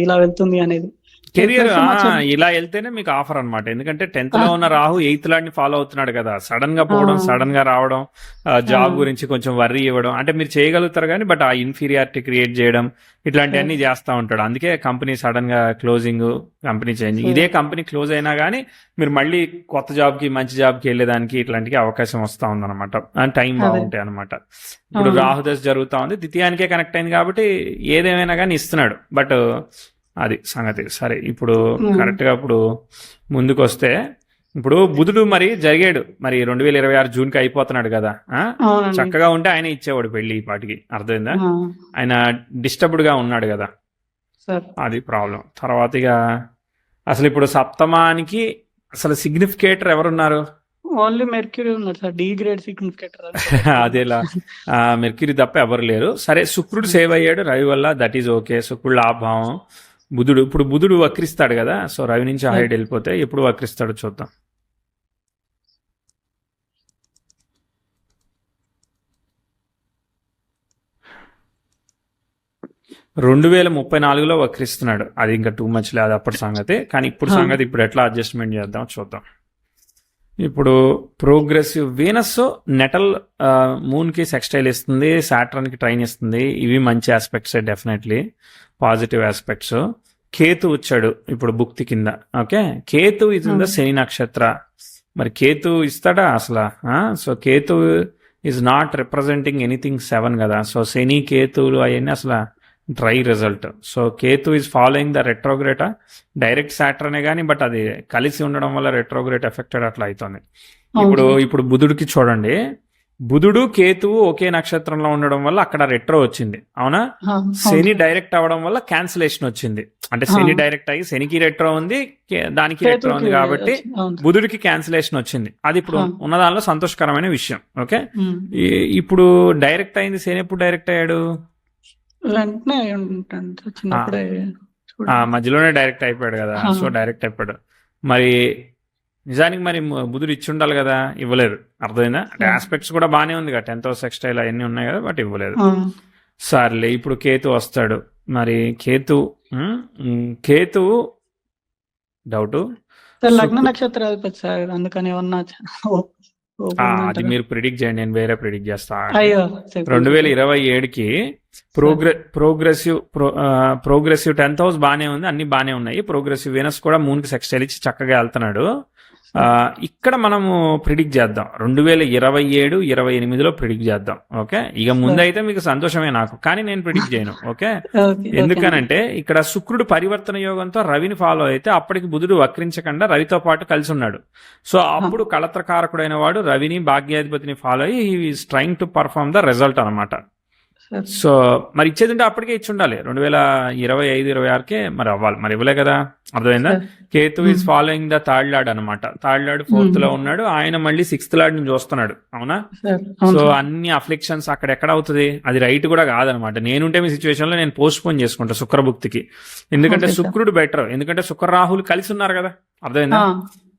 ఇలా వెళ్తుంది అనేది. కెరియర్ ఇలా వెళ్తేనే మీకు ఆఫర్ అనమాట. ఎందుకంటే 10th లో ఉన్న రాహు 8th లాంటి ఫాలో అవుతున్నాడు కదా. సడన్ గా పోవడం, సడన్ గా రావడం, జాబ్ గురించి కొంచెం వర్రీ ఇవ్వడం, అంటే మీరు చేయగలుగుతారు కానీ బట్ ఆ ఇన్ఫీరియారిటీ క్రియేట్ చేయడం, ఇట్లాంటివన్నీ చేస్తూ ఉంటాడు. అందుకే కంపెనీ సడన్ గా క్లోజింగ్, కంపెనీ చేంజింగ్. ఇదే కంపెనీ క్లోజ్ అయినా కానీ మీరు మళ్ళీ కొత్త జాబ్ కి, మంచి జాబ్ కి వెళ్ళేదానికి ఇట్లాంటికి అవకాశం వస్తూ ఉందన్నమాట. టైం బాగుంటాయి అనమాట. ఇప్పుడు రాహు దశ జరుగుతూ ఉంది, ద్వితీయానికే కనెక్ట్ అయింది కాబట్టి ఏదేమైనా కానీ ఇస్తున్నాడు. బట్ అది సంగతి. సరే, ఇప్పుడు కరెక్ట్ గా ఇప్పుడు ముందుకు వస్తే, ఇప్పుడు బుధుడు మరి జరిగాడు, మరి 2026 జూన్ కి అయిపోతున్నాడు కదా. చక్కగా ఉంటే ఆయన ఇచ్చేవాడు పెళ్లి ఈ పాటికి, అర్థమైందా? ఆయన డిస్టర్బ్డ్ గా ఉన్నాడు కదా, అది ప్రాబ్లం. తర్వాత ఇక అసలు ఇప్పుడు సప్తమానికి అసలు సిగ్నిఫికేటర్ ఎవరున్నారు? ఓన్లీ మెర్క్యూరీ ఉన్నాడు సార్, డి గ్రేడ్ సిగ్నిఫికేటర్. అదేలా మెర్క్యూరీ తప్ప ఎవరు లేరు. సరే, శుక్రుడు సేవ్ అయ్యాడు రవి వల్ల, దట్ ఈజ్ ఓకే. శుక్రుడు లాభావం. ఇప్పుడు బుధుడు వక్రిస్తాడు కదా, సో రవి నుంచి హైడ్ వెళ్ళిపోతే ఎప్పుడు వక్రిస్తాడో చూద్దాం. 2034లో వక్రిస్తున్నాడు. అది ఇంకా టూ మచ్ లేదు అప్పటి సంగతి. కానీ ఇప్పుడు సంగతి ఇప్పుడు ఎట్లా అడ్జస్ట్మెంట్ చేద్దాం చూద్దాం. ఇప్పుడు ప్రోగ్రెసివ్ వీనస్ నెటల్ మూన్ కి సెక్స్టైల్ ఇస్తుంది, సాటర్న్ కి ట్రైన్ ఇస్తుంది. ఇవి మంచి aspects, definitely positive aspects. Ketu వచ్చాడు ఇప్పుడు భుక్తి కింద. Okay, Ketu is in the Shani nakshatra. మరి కేతు ఇస్తాడా అసలు? So Ketu is not representing anything 7 కదా. సో శని కేతువులు అవన్నీ అసలు dry result. So Ketu is following the retrograde, direct సాటర్నే కానీ బట్ అది కలిసి ఉండడం వల్ల రెట్రోగ్రేట్ ఎఫెక్టెడ్ అట్లా అవుతుంది. ఇప్పుడు బుధుడికి చూడండి, బుధుడు కేతువు ఒకే నక్షత్రంలో ఉండడం వల్ల అక్కడ రెట్రో వచ్చింది, అవునా? శని డైరెక్ట్ అవ్వడం వల్ల క్యాన్సిలేషన్ వచ్చింది. అంటే శని డైరెక్ట్ అయ్యి శనికి రెట్రో ఉంది, దానికి రెట్రో ఉంది కాబట్టి బుధుడికి క్యాన్సిలేషన్ వచ్చింది. అది ఇప్పుడు ఉన్న దానిలో సంతోషకరమైన విషయం. ఓకే, ఇప్పుడు డైరెక్ట్ అయింది శని. ఎప్పుడు డైరెక్ట్ అయ్యాడు? వెంటనే మధ్యలోనే డైరెక్ట్ అయిపోయాడు కదా. సో డైరెక్ట్ అయిపోయాడు. మరి నిజానికి మరి బుధుడు ఇచ్చి ఉండాలి కదా, ఇవ్వలేదు. అర్థమైందా? అంటే ఆస్పెక్ట్స్ కూడా బాగానే ఉంది కదా, 10th house సెక్స్టైల్ అవన్నీ ఉన్నాయి కదా, బట్ ఇవ్వలేదు. సర్లే, ఇప్పుడు కేతు వస్తాడు. మరి కేతు డౌట్ లగ్న నక్షత్రాధిపతి సార్, అందుకని అది మీరు ప్రిడిక్ట్ చేయండి, నేను వేరే ప్రిడిక్ట్ చేస్తా. అయ్యో, 2027కి ప్రోగ్రెసివ్ 10th house బానే ఉంది, అన్ని బానే ఉన్నాయి. ప్రోగ్రెసివ్ వీనస్ కూడా మూన్ కి సెక్స్టైల్ ఇచ్చి చక్కగా వెళ్తున్నాడు. ఇక్కడ మనము ప్రిడిక్ట్ చేద్దాం 2027-28లో ప్రిడిక్ట్ చేద్దాం. ఓకే, ఇక ముందైతే మీకు సంతోషమే నాకు, కానీ నేను ప్రిడిక్ట్ చేయను. ఓకే, ఎందుకనంటే ఇక్కడ శుక్రుడు పరివర్తన యోగంతో రవిని ఫాలో అయితే అప్పటికి బుధుడు వక్రించకుండా రవితో పాటు కలిసి ఉన్నాడు. సో అప్పుడు కళత్రకారకుడైన వాడు రవిని భాగ్యాధిపతిని ఫాలో అయ్యి he is trying to perform the result అనమాట. సో మరి ఇచ్చేది ఉంటే అప్పటికే ఇచ్చి ఉండాలి, 2025-26కే మరి అవ్వాలి. మరి ఇవ్వలే కదా, అర్థమైందా? Ketu is following the third lord అనమాట. థర్డ్ లార్డ్ 4th లో ఉన్నాడు, ఆయన మళ్ళీ 6th లార్డ్ ని చూస్తున్నాడు, అవునా? సో అన్ని అఫ్లిక్షన్స్ అక్కడ ఎక్కడ అవుతుంది, అది రైట్ కూడా కాదనమాట. నేనుంటే మీ సిచ్యువేషన్ లో నేను పోస్ట్ పోన్ చేసుకుంటా శుక్రభుక్తికి, ఎందుకంటే శుక్రుడు బెటర్, ఎందుకంటే శుక్ర రాహులు కలిసి ఉన్నారు కదా, అర్థమైందా?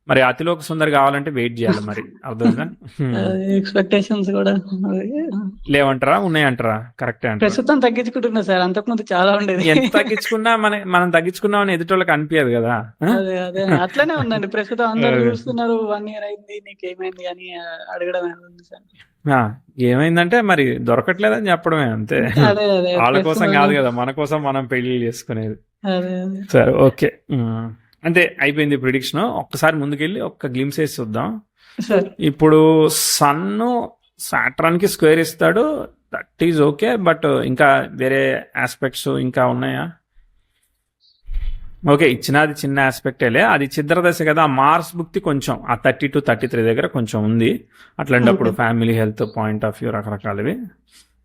మరి అతిలోక సుందరి కావాలంటే వెయిట్ చేయాలి, మరి అర్థమైందా? ఎక్స్పెక్టేషన్స్ కూడా లేవంటారా, ఉన్నాయంటారా? కరెక్ట్ అంటే ప్రస్తుతం తగ్గించుకుంటున్నా సార్, అంతకుముందు చాలా ఉండేది. ఎంత తగ్గించుకున్నా మనం తగ్గించుకున్నామని ఎదుటోళ్ళకి అనిపించదు కదా. అదే అట్లనే ఉందండి ప్రస్తుతం. అందరూ చూస్తున్నారు 1 year అయింది నీకేమైంది అని అడగడం సార్. ఏమైందంటే మరి దొరకట్లేదని చెప్పడమే, అంతే. వాళ్ళ కోసం కాదు కదా, మన కోసం మనం పెళ్లి చేసుకునేది. సరే, ఓకే, అంతే, అయిపోయింది ప్రిడిక్షన్. ఒక్కసారి ముందుకెళ్ళి ఒక్క గ్లిమ్స్ వేసి చూద్దాం. ఇప్పుడు సన్ సాటర్న్ కి స్క్వేర్ ఇస్తాడు, దట్ ఈజ్ ఓకే. బట్ ఇంకా వేరే ఆస్పెక్ట్స్ ఇంకా ఉన్నాయా? ఓకే, ఇచ్చినది చిన్న ఆస్పెక్టేలే, అది చిద్రదశ కదా. మార్స్ భుక్తి కొంచెం ఆ 32-33 దగ్గర కొంచెం ఉంది. అట్లాంటప్పుడు family health point of view, రకరకాలవి,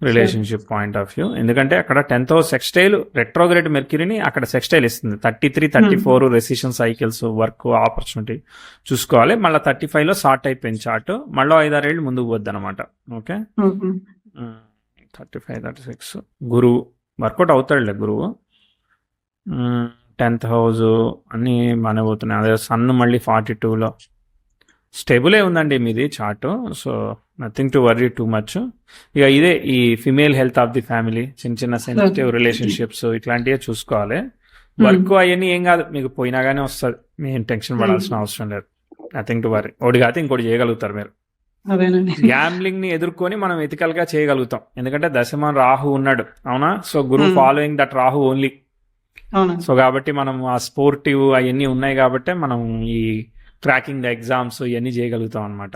రిలేషన్షిప్ పాయింట్ ఆఫ్ వ్యూ. ఎందుకంటే అక్కడ 10th house సెక్స్టైల్ రెట్రోగ్రేడ్ మెర్క్యూరీని అక్కడ సెక్స్టైల్ ఇస్తుంది. 33-34 రెసిషన్ సైకిల్స్, వర్క్, ఆపర్చునిటీ చూసుకోవాలి. మళ్ళీ 35లో షార్ట్ అయిపోయింది చార్ట్, మళ్ళీ 5-6 ఏళ్ళు ముందుకు పోద్ది అనమాట. ఓకే, 35-36 గురువు వర్కౌట్ అవుతాడులే. గురువు 10th house అన్ని బాగానే పోతున్నాయి. అదే సన్ మళ్ళీ 42లో స్టేబులే ఉందండి మీది chart. So nothing to worry too much. ఇక ఇదే ఈ female health of the family, చిన్న చిన్న సెన్సిటివ్ రిలేషన్షిప్స్ ఇట్లాంటివే చూసుకోవాలి. వర్క్ అవన్నీ ఏం కాదు, మీకు పోయినా గానీ వస్తుంది, మేము టెన్షన్ పడాల్సిన అవసరం లేదు. Nothing to worry. ఒకటి కాదు ఇంకోటి చేయగలుగుతారు మీరు. గ్యాంబ్లింగ్ ని ఎదుర్కొని మనం ఎథికల్ గా చేయగలుగుతాం, ఎందుకంటే దశమం రాహు ఉన్నాడు, అవునా? So Guru following that Rahu only. So కాబట్టి మనం ఆ స్పోర్టివ్ అవన్నీ ఉన్నాయి కాబట్టి మనం ఈ ట్రాకింగ్ ద ఎగ్జామ్స్ ఇవన్నీ చేయగలుగుతాం అనమాట.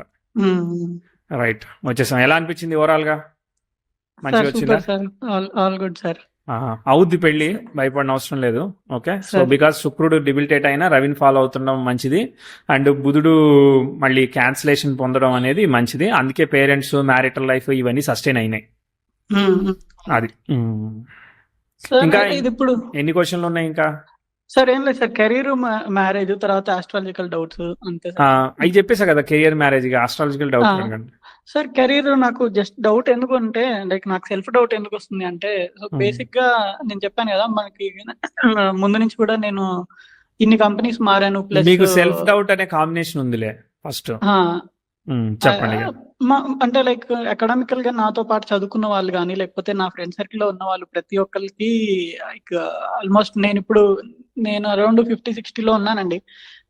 రైట్, వచ్చేసాం. ఎలా అనిపించింది ఓవరాల్ గా? మంచిగా వచ్చిందా? అవుద్ది పెళ్లి, భయపడిన అవసరం లేదు. ఓకే, సో బికాస్ శుక్రుడు డిబిలిటేట్ అయినా రవిని ఫాలో అవుతుండడం మంచిది, అండ్ బుధుడు మళ్ళీ క్యాన్సిలేషన్ పొందడం అనేది మంచిది. అందుకే పేరెంట్స్, మ్యారిటల్ లైఫ్ ఇవన్నీ సస్టైన్ అయినాయి. అది ఇంకా ఇప్పుడు ఎన్ని క్వశ్చన్లు ఉన్నాయి ఇంకా? సార్ ఏం లేదు సార్, కెరీర్, మ్యారేజ్, తర్వాత ఆస్ట్రాలజికల్ డౌట్స్ అంతే. అవి చెప్పేసా కదా, career, marriage, astrological doubt. Sir career నాకు జస్ట్ డౌట్ ఎందుకు అంటే, లైక్ నాకు సెల్ఫ్ డౌట్ ఎందుకు వస్తుంది అంటే, సో బేసిక్ గా నేను చెప్పాను కదా మనకి ముందు నుంచి కూడా నేను ఇన్ని కంపెనీస్ మారాను, ప్లస్ మీకు సెల్ఫ్ డౌట్ అనే కాంబినేషన్ ఉందిలే ఫస్ట్ చెప్పండి. అంటే లైక్ అకాడమికల్ గా నాతో పాటు చదువుకున్న వాళ్ళు కానీ లేకపోతే నా ఫ్రెండ్ సర్కిల్ లో ఉన్న వాళ్ళు ప్రతి ఒక్కరికి లైక్ ఆల్మోస్ట్ నేను అరౌండ్ 50-60లో ఉన్నానండి.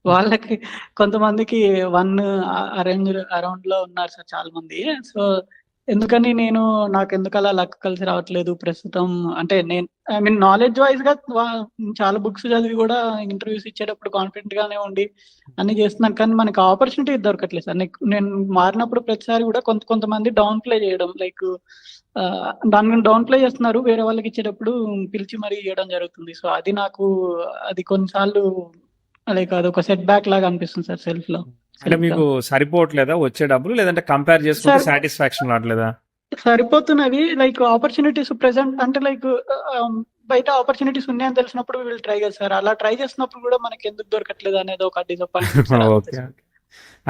వాళ్ళకి కొంతమందికి 1 అరౌండ్ లో ఉన్నారు సార్ చాలా మంది. సో ఎందుకని నాకెందుకు అలా లక్ కలిసి రావట్లేదు ప్రస్తుతం. అంటే నేను ఐ మీన్ నాలెడ్జ్ వైజ్ గా చాలా బుక్స్ చదివి కూడా ఇంటర్వ్యూస్ ఇచ్చేటప్పుడు కాన్ఫిడెంట్ గానే ఉండి అన్ని చేస్తున్నాను. కానీ మనకి ఆపర్చునిటీ దొరకట్లేదు సార్. నేను మారినప్పుడు ప్రతిసారి కూడా కొంతమంది డౌన్ ప్లే చేయడం లైక్ దాన్ని డౌన్ ప్లే చేస్తున్నారు. వేరే వాళ్ళకి ఇచ్చేటప్పుడు పిలిచి మరీ ఇవ్వడం జరుగుతుంది. సో అది కొన్నిసార్లు లైక్ అదొక సెట్ బ్యాక్ లాగా అనిపిస్తుంది సార్ సెల్ఫ్ లో. అంటే మీకు సరిపోవట్లేదా వచ్చే డబ్బులు, లేదంటే కంపేర్ చేసుకుంటే సార్ సాటిస్ఫాక్షన్ రావట్లేదా? సరిపోతున్నవి లైక్ ఆపర్చునిటీస్ ప్రెసెంట్ అంటే లైక్ బయట ఆపర్చునిటీస్ ఉన్నాయని తెలిసినప్పుడు వీళ్ళు ట్రై కదా సార్. అలా ట్రై చేసినప్పుడు కూడా మనకి ఎందుకు దొరకట్లేదు అనేది ఒక డిసప్పాయింట్మెంట్ సార్. Okay okay.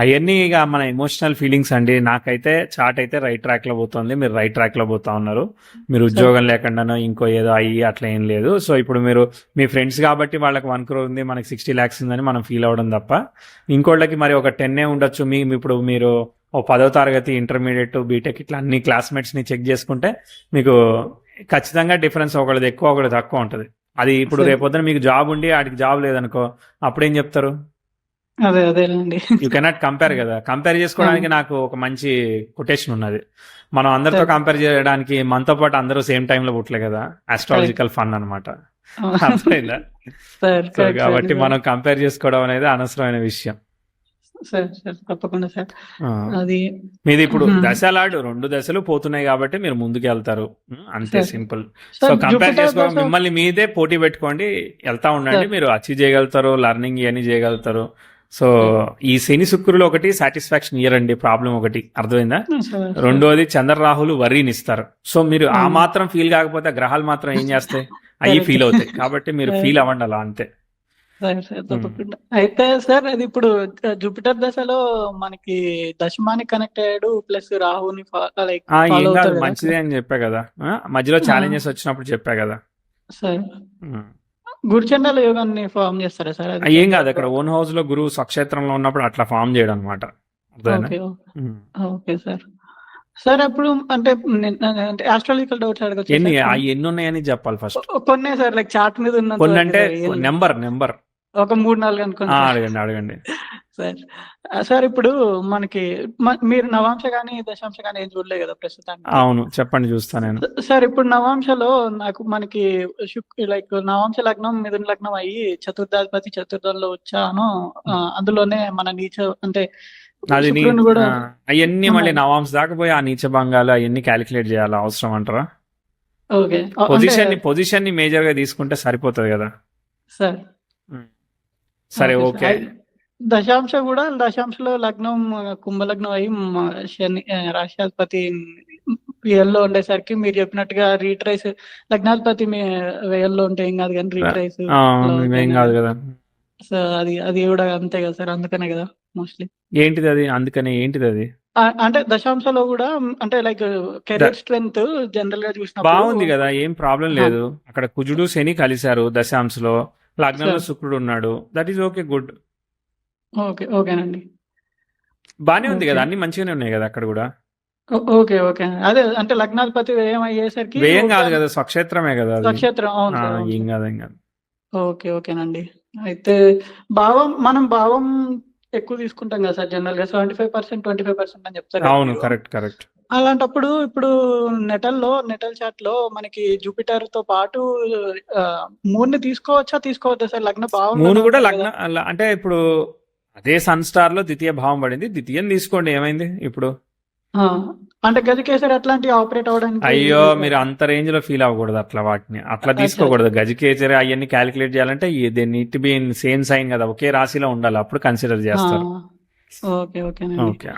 అవన్నీ ఇక మన ఎమోషనల్ ఫీలింగ్స్ అండి. నాకైతే చాట్ అయితే రైట్ ట్రాక్ లో పోతుంది, మీరు రైట్ ట్రాక్ లో పోతా ఉన్నారు. మీరు ఉద్యోగం లేకుండానో ఇంకో ఏదో అయ్యి అట్లా ఏం లేదు. సో ఇప్పుడు మీరు మీ ఫ్రెండ్స్ కాబట్టి వాళ్ళకి 1 crore ఉంది, మనకి 60 lakhs ఉందని మనం ఫీల్ అవ్వడం తప్ప, ఇంకోళ్ళకి మరి ఒక 10 ఉండొచ్చు. ఇప్పుడు మీరు ఓ 10వ తరగతి, ఇంటర్మీడియట్, బీటెక్ ఇట్లా అన్ని క్లాస్మేట్స్ ని చెక్ చేసుకుంటే మీకు ఖచ్చితంగా డిఫరెన్స్ ఒకళ్ళది ఎక్కువ ఒకళ్ళది తక్కువ ఉంటుంది. అది ఇప్పుడు రేపొద్దున మీకు జాబ్ ఉండి ఆడికి జాబ్ లేదనుకో, అప్పుడేం చెప్తారు? అదేనండి. యూ కెనాట్ కంపేర్ కదా. కంపేర్ చేసుకోవడానికి నాకు ఒక మంచి కొటేషన్ ఉన్నది. మనం అందరితో కంపేర్ చేయడానికి మనతో పాటు అందరూ సేమ్ టైంలో పుట్టలే కదా, ఆస్ట్రాలజికల్ ఫన్ అనమాట. అర్థమైందా? సో కాబట్టి మనం కంపేర్ చేసుకోవడం అనేది అనవసరమైన విషయం. తప్పకుండా సార్. అది మీది ఇప్పుడు దశలాడు 2 దశలు పోతున్నాయి కాబట్టి మీరు ముందుకు వెళ్తారు, అంతే సింపుల్. సో కంపేర్ చేసుకో, మిమ్మల్ని మీదే పోటీ పెట్టుకోండి, వెళ్తా ఉండండి. మీరు అచీవ్ చేయగలుగుతారు, లర్నింగ్ ఇవన్నీ చేయగలుగుతారు. సో ఈ శని శుక్రులు ఒకటి సాటిస్ఫాక్షన్ ఇయరండి, ప్రాబ్లం ఒకటి, అర్థమైందా? రెండోది చంద్ర రాహులు వర్రీని ఇస్తారు. సో మీరు ఆ మాత్రం ఫీల్ కాకపోతే గ్రహాలు మాత్రం ఏం చేస్తాయి, అవి ఫీల్ అవుతాయి. కాబట్టి మీరు ఫీల్ అవ్వండి అలా, అంతే. తప్పకుండా. అయితే సార్ అది ఇప్పుడు జూపిటర్ దశలో మనకి దశమానికి కనెక్ట్ అయ్యాడు, ప్లస్ రాహుని లైక్ ఏం కాదు, మంచిదే అని చెప్పా కదా. మధ్యలో ఛాలెంజెస్ వచ్చినప్పుడు చెప్పా కదా సార్. గురుచండాల యోగాన్ని ఫామ్ చేస్తారా సార్? ఏం కాదు, అక్కడ ఓన్ హౌస్ లో గురువు స్వక్షేత్రంలో ఉన్నప్పుడు అట్లా ఫామ్ చేయడం అనమాట. Okay sir. సార్ అప్పుడు అంటే ఆస్ట్రాలజికల్ డౌట్స్ అడగచ్చు. ఎన్ని ఉన్నాయని చెప్పాలి ఫస్ట్. కొన్నే సార్, లైక్ చార్ట్ మీద ఉన్న కొన్ని అంటే నెంబర్ ఒక 3-4 అనుకోండి. అడగండి సార్. ఇప్పుడు మనకి మీరు నవాంశ గానీ దశాంశ గానీ ఏం చూడలేదు కదా ప్రస్తుతానికి? అవును, చెప్పండి, చూస్తాను నేను. సార్ ఇప్పుడు నవాంశలో మనకి లైక్ నవాంశ లగ్నం మిథున లగ్నం అయ్యి చతుర్థాధిపతి చతుర్థంలో వచ్చాను. అందులోనే మన నీచ అంటే కూడా అవన్నీ మళ్ళీ నవాంశ దాకపోయి ఆ నీచ భంగాలు అవన్నీ క్యాలిక్యులేట్ చేయాలి, అవసరం అంటారా? ఓకే, పొజిషన్ ని మేజర్ గా తీసుకుంటే సరిపోతుంది కదా సార్. సరే, ఓకే. దశాంశలో లగ్నం కుంభలగ్నం అయ్యి శని రాష్ట్రాధిపతి వ్యయంలో ఉండేసరికి మీరు చెప్పినట్టుగా రీట్రైస్ లగ్నాధిపతి వ్యయంలో ఉంటే ఏం కాదు కానీ రీట్రైస్ ఏం కాదు కదా. సో అది కూడా అంతే కదా సార్, అందుకనే కదా మోస్ట్లీ. ఏంటిది అది? అందుకనే ఏంటిది అది? అంటే దశాంశలో కూడా అంటే లైక్ కెరీర్ స్ట్రెంగ్త్ జనరల్ గా చూసినప్పుడు బాగుంది కదా, ఏం ప్రాబ్లం లేదు. అక్కడ కుజుడు శని కలిశారు దశాంశలో, లగ్నంలో శుక్రుడు ఉన్నాడు, దట్ ఈస్ ఓకే, గుడ్. ఓకేనండి, బానే ఉంది కదా, అన్ని మంచిగానే ఉన్నాయి కదా అక్కడ కూడా. ఓకే అదే అంటే లగ్నాధిపతి వ్యయం అయ్యేసరికి వ్యయం కాదు కదా, స్వక్షేత్రమే కదా, స్వక్షేత్రం. ఏం కాదు. ఓకేనండి. అయితే మనం భావం ఎక్కువ తీసుకుంటాం కదా సార్ జనరల్ గా, 75% 25% అని చెప్తారు. అవును, కరెక్ట్. అలాంటప్పుడు ఇప్పుడు నెటల్ చార్ట్ లో మనకి జూపిటర్ తో పాటు మూన్ తీసుకోవచ్చా సార్? లగ్న భావం మూన్ కూడా అంటే ఇప్పుడు అదే సన్ స్టార్ లో ద్వితీయ భావం పడింది, ద్వితీయం తీసుకోండి, ఏమైంది ఇప్పుడు? అంటే గజకేసరి అట్లాంటి ఆపరేట్ అవడానికి. అయ్యో, మీరు అంత రేంజ్ లో ఫీల్ అవ్వకూడదు, వాటిని అట్లా తీసుకోకూడదు. గజకేసరి అవన్నీ క్యాలిక్యులేట్ చేయాలంటే they need to be in same sign కదా, ఒకే రాశిలో ఉండాలి, అప్పుడు కన్సిడర్ చేస్తారు. ఓకే,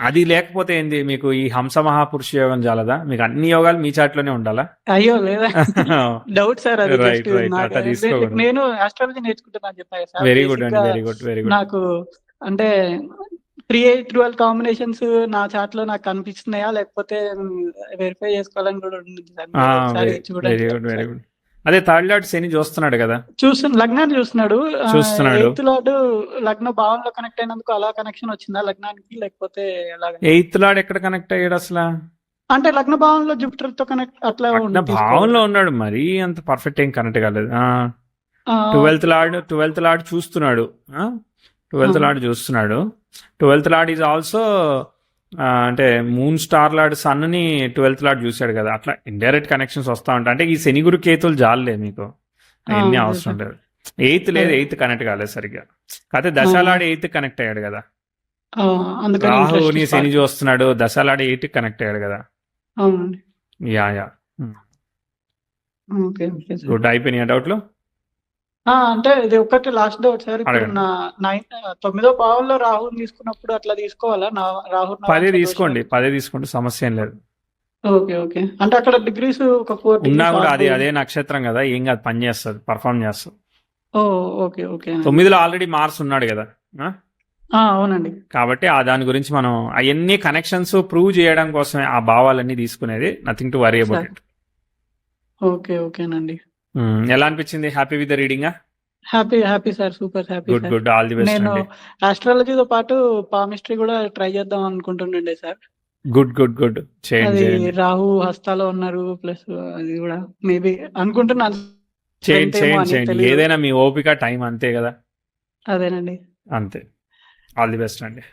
అది లేకపోతే ఏంది, మీకు ఈ హంస మహాపురుష యోగం చాలదా? మీకు అన్ని యోగాలు మీ చాట్ లోనే ఉండాలా? అయ్యో లేదా, డౌట్ సార్. రైట్, అట్లా తీసుకోకూడదు. నేను ఆస్ట్రాలజీ నేర్చుకుంటున్నా చెప్పాను సార్. వెరీ గుడ్ అండి, వెరీ గుడ్. నాకు అంటే 3-8-12 కాంబినేషన్స్ నా చాట్ లో నాకు కనిపిస్తున్నాయా లేకపోతే వెరిఫై చేసుకోవాలని కూడా ఉంది సార్. Very good. అదే థర్డ్ లార్డ్ శని చూస్తున్నాడు కదా. లగ్నాన్ని చూస్తున్నాడు. చూస్తున్నాడు. 8th లార్డ్ లగ్న భావంలో కనెక్ట్ అయినందుకు అలా కనెక్షన్ వచ్చిందా లగ్నానికి, లేకపోతే ఎలాగ? 8th లార్డ్ ఎక్కడ కనెక్ట్ అయ్యాడు అసలు? అంటే లగ్న భావంలో జూపిటర్ తో కనెక్ట్ అట్లా లగ్న భావంలో ఉన్నాడు, మరీ అంత పర్ఫెక్ట్ ఏం కనెక్ట్ కాలేదు. 12th లార్డ్ చూస్తున్నాడు. 12th లార్డ్ చూస్తున్నాడు. 12th లార్డ్ ఈజ్ ఆల్సో అంటే మూన్ స్టార్ లార్డ్ సన్ ని 12th లార్డ్ చూశాడు కదా. అట్లా ఇండైరెక్ట్ కనెక్షన్స్ వస్తా ఉంటాయి. అంటే ఈ శని గురు కేతులు జాలే మీకు, అవన్నీ అవసరం లేదు. 8th లేదు, 8th కనెక్ట్ కాలేదు సరిగ్గా. కాకపోతే దశాలాడి 8th కనెక్ట్ అయ్యాడు కదా. రాహుని శని చూస్తున్నాడు, దశాలాడి 8th కనెక్ట్ అయ్యాడు కదా. Yeah good. అయిపోయినాయి డౌట్లు? అంటే ఇది ఒకటి లాస్ట్ డౌట్ సార్. ఇప్పుడు నా 9వ భావంలో రాహుని తీసుకున్నప్పుడు అట్లా తీసుకోవాలా? రాహు 10 తీసుకోండి, 10 తీసుకోండి, సమస్య ఏం లేదు. ఓకే. అంటే అక్కడ డిగ్రీస్ ఒక 4 ఉన్నా కూడా అదే నక్షత్రం కదా, ఏం కాదు, పని చేస్తుంది, పర్ఫార్మ్ చేస్తుంది. ఓకే. 9లో ఆల్రెడీ మార్స్ ఉన్నాడు కదా. అవునండి. కాబట్టి దాని గురించి మనం అవన్నీ కనెక్షన్స్ ప్రూవ్ చేయడం కోసమే ఆ భావాలన్నీ తీసుకునేది. Nothing to worry about it. ఓకేనండి. ఎలా అనిపించింది? Happy with the reading? Happy sir, super happy. Good. All the best. నేను ఆస్ట్రాలజీతో పాటు పామిస్ట్రీ కూడా ట్రై చేద్దాం అనుకుంటుండే సార్. గుడ్. చేయండి. రాహు హస్తాలో ఉన్నారు, ప్లస్ అది కూడా మేబీ అనుకుంటున్నాను. చేయండి. ఏదైనా మీ ఓపిక, టైం అంతే కదా. అదేనండి. అంతే. ఆల్ ది బెస్ట్ అండి.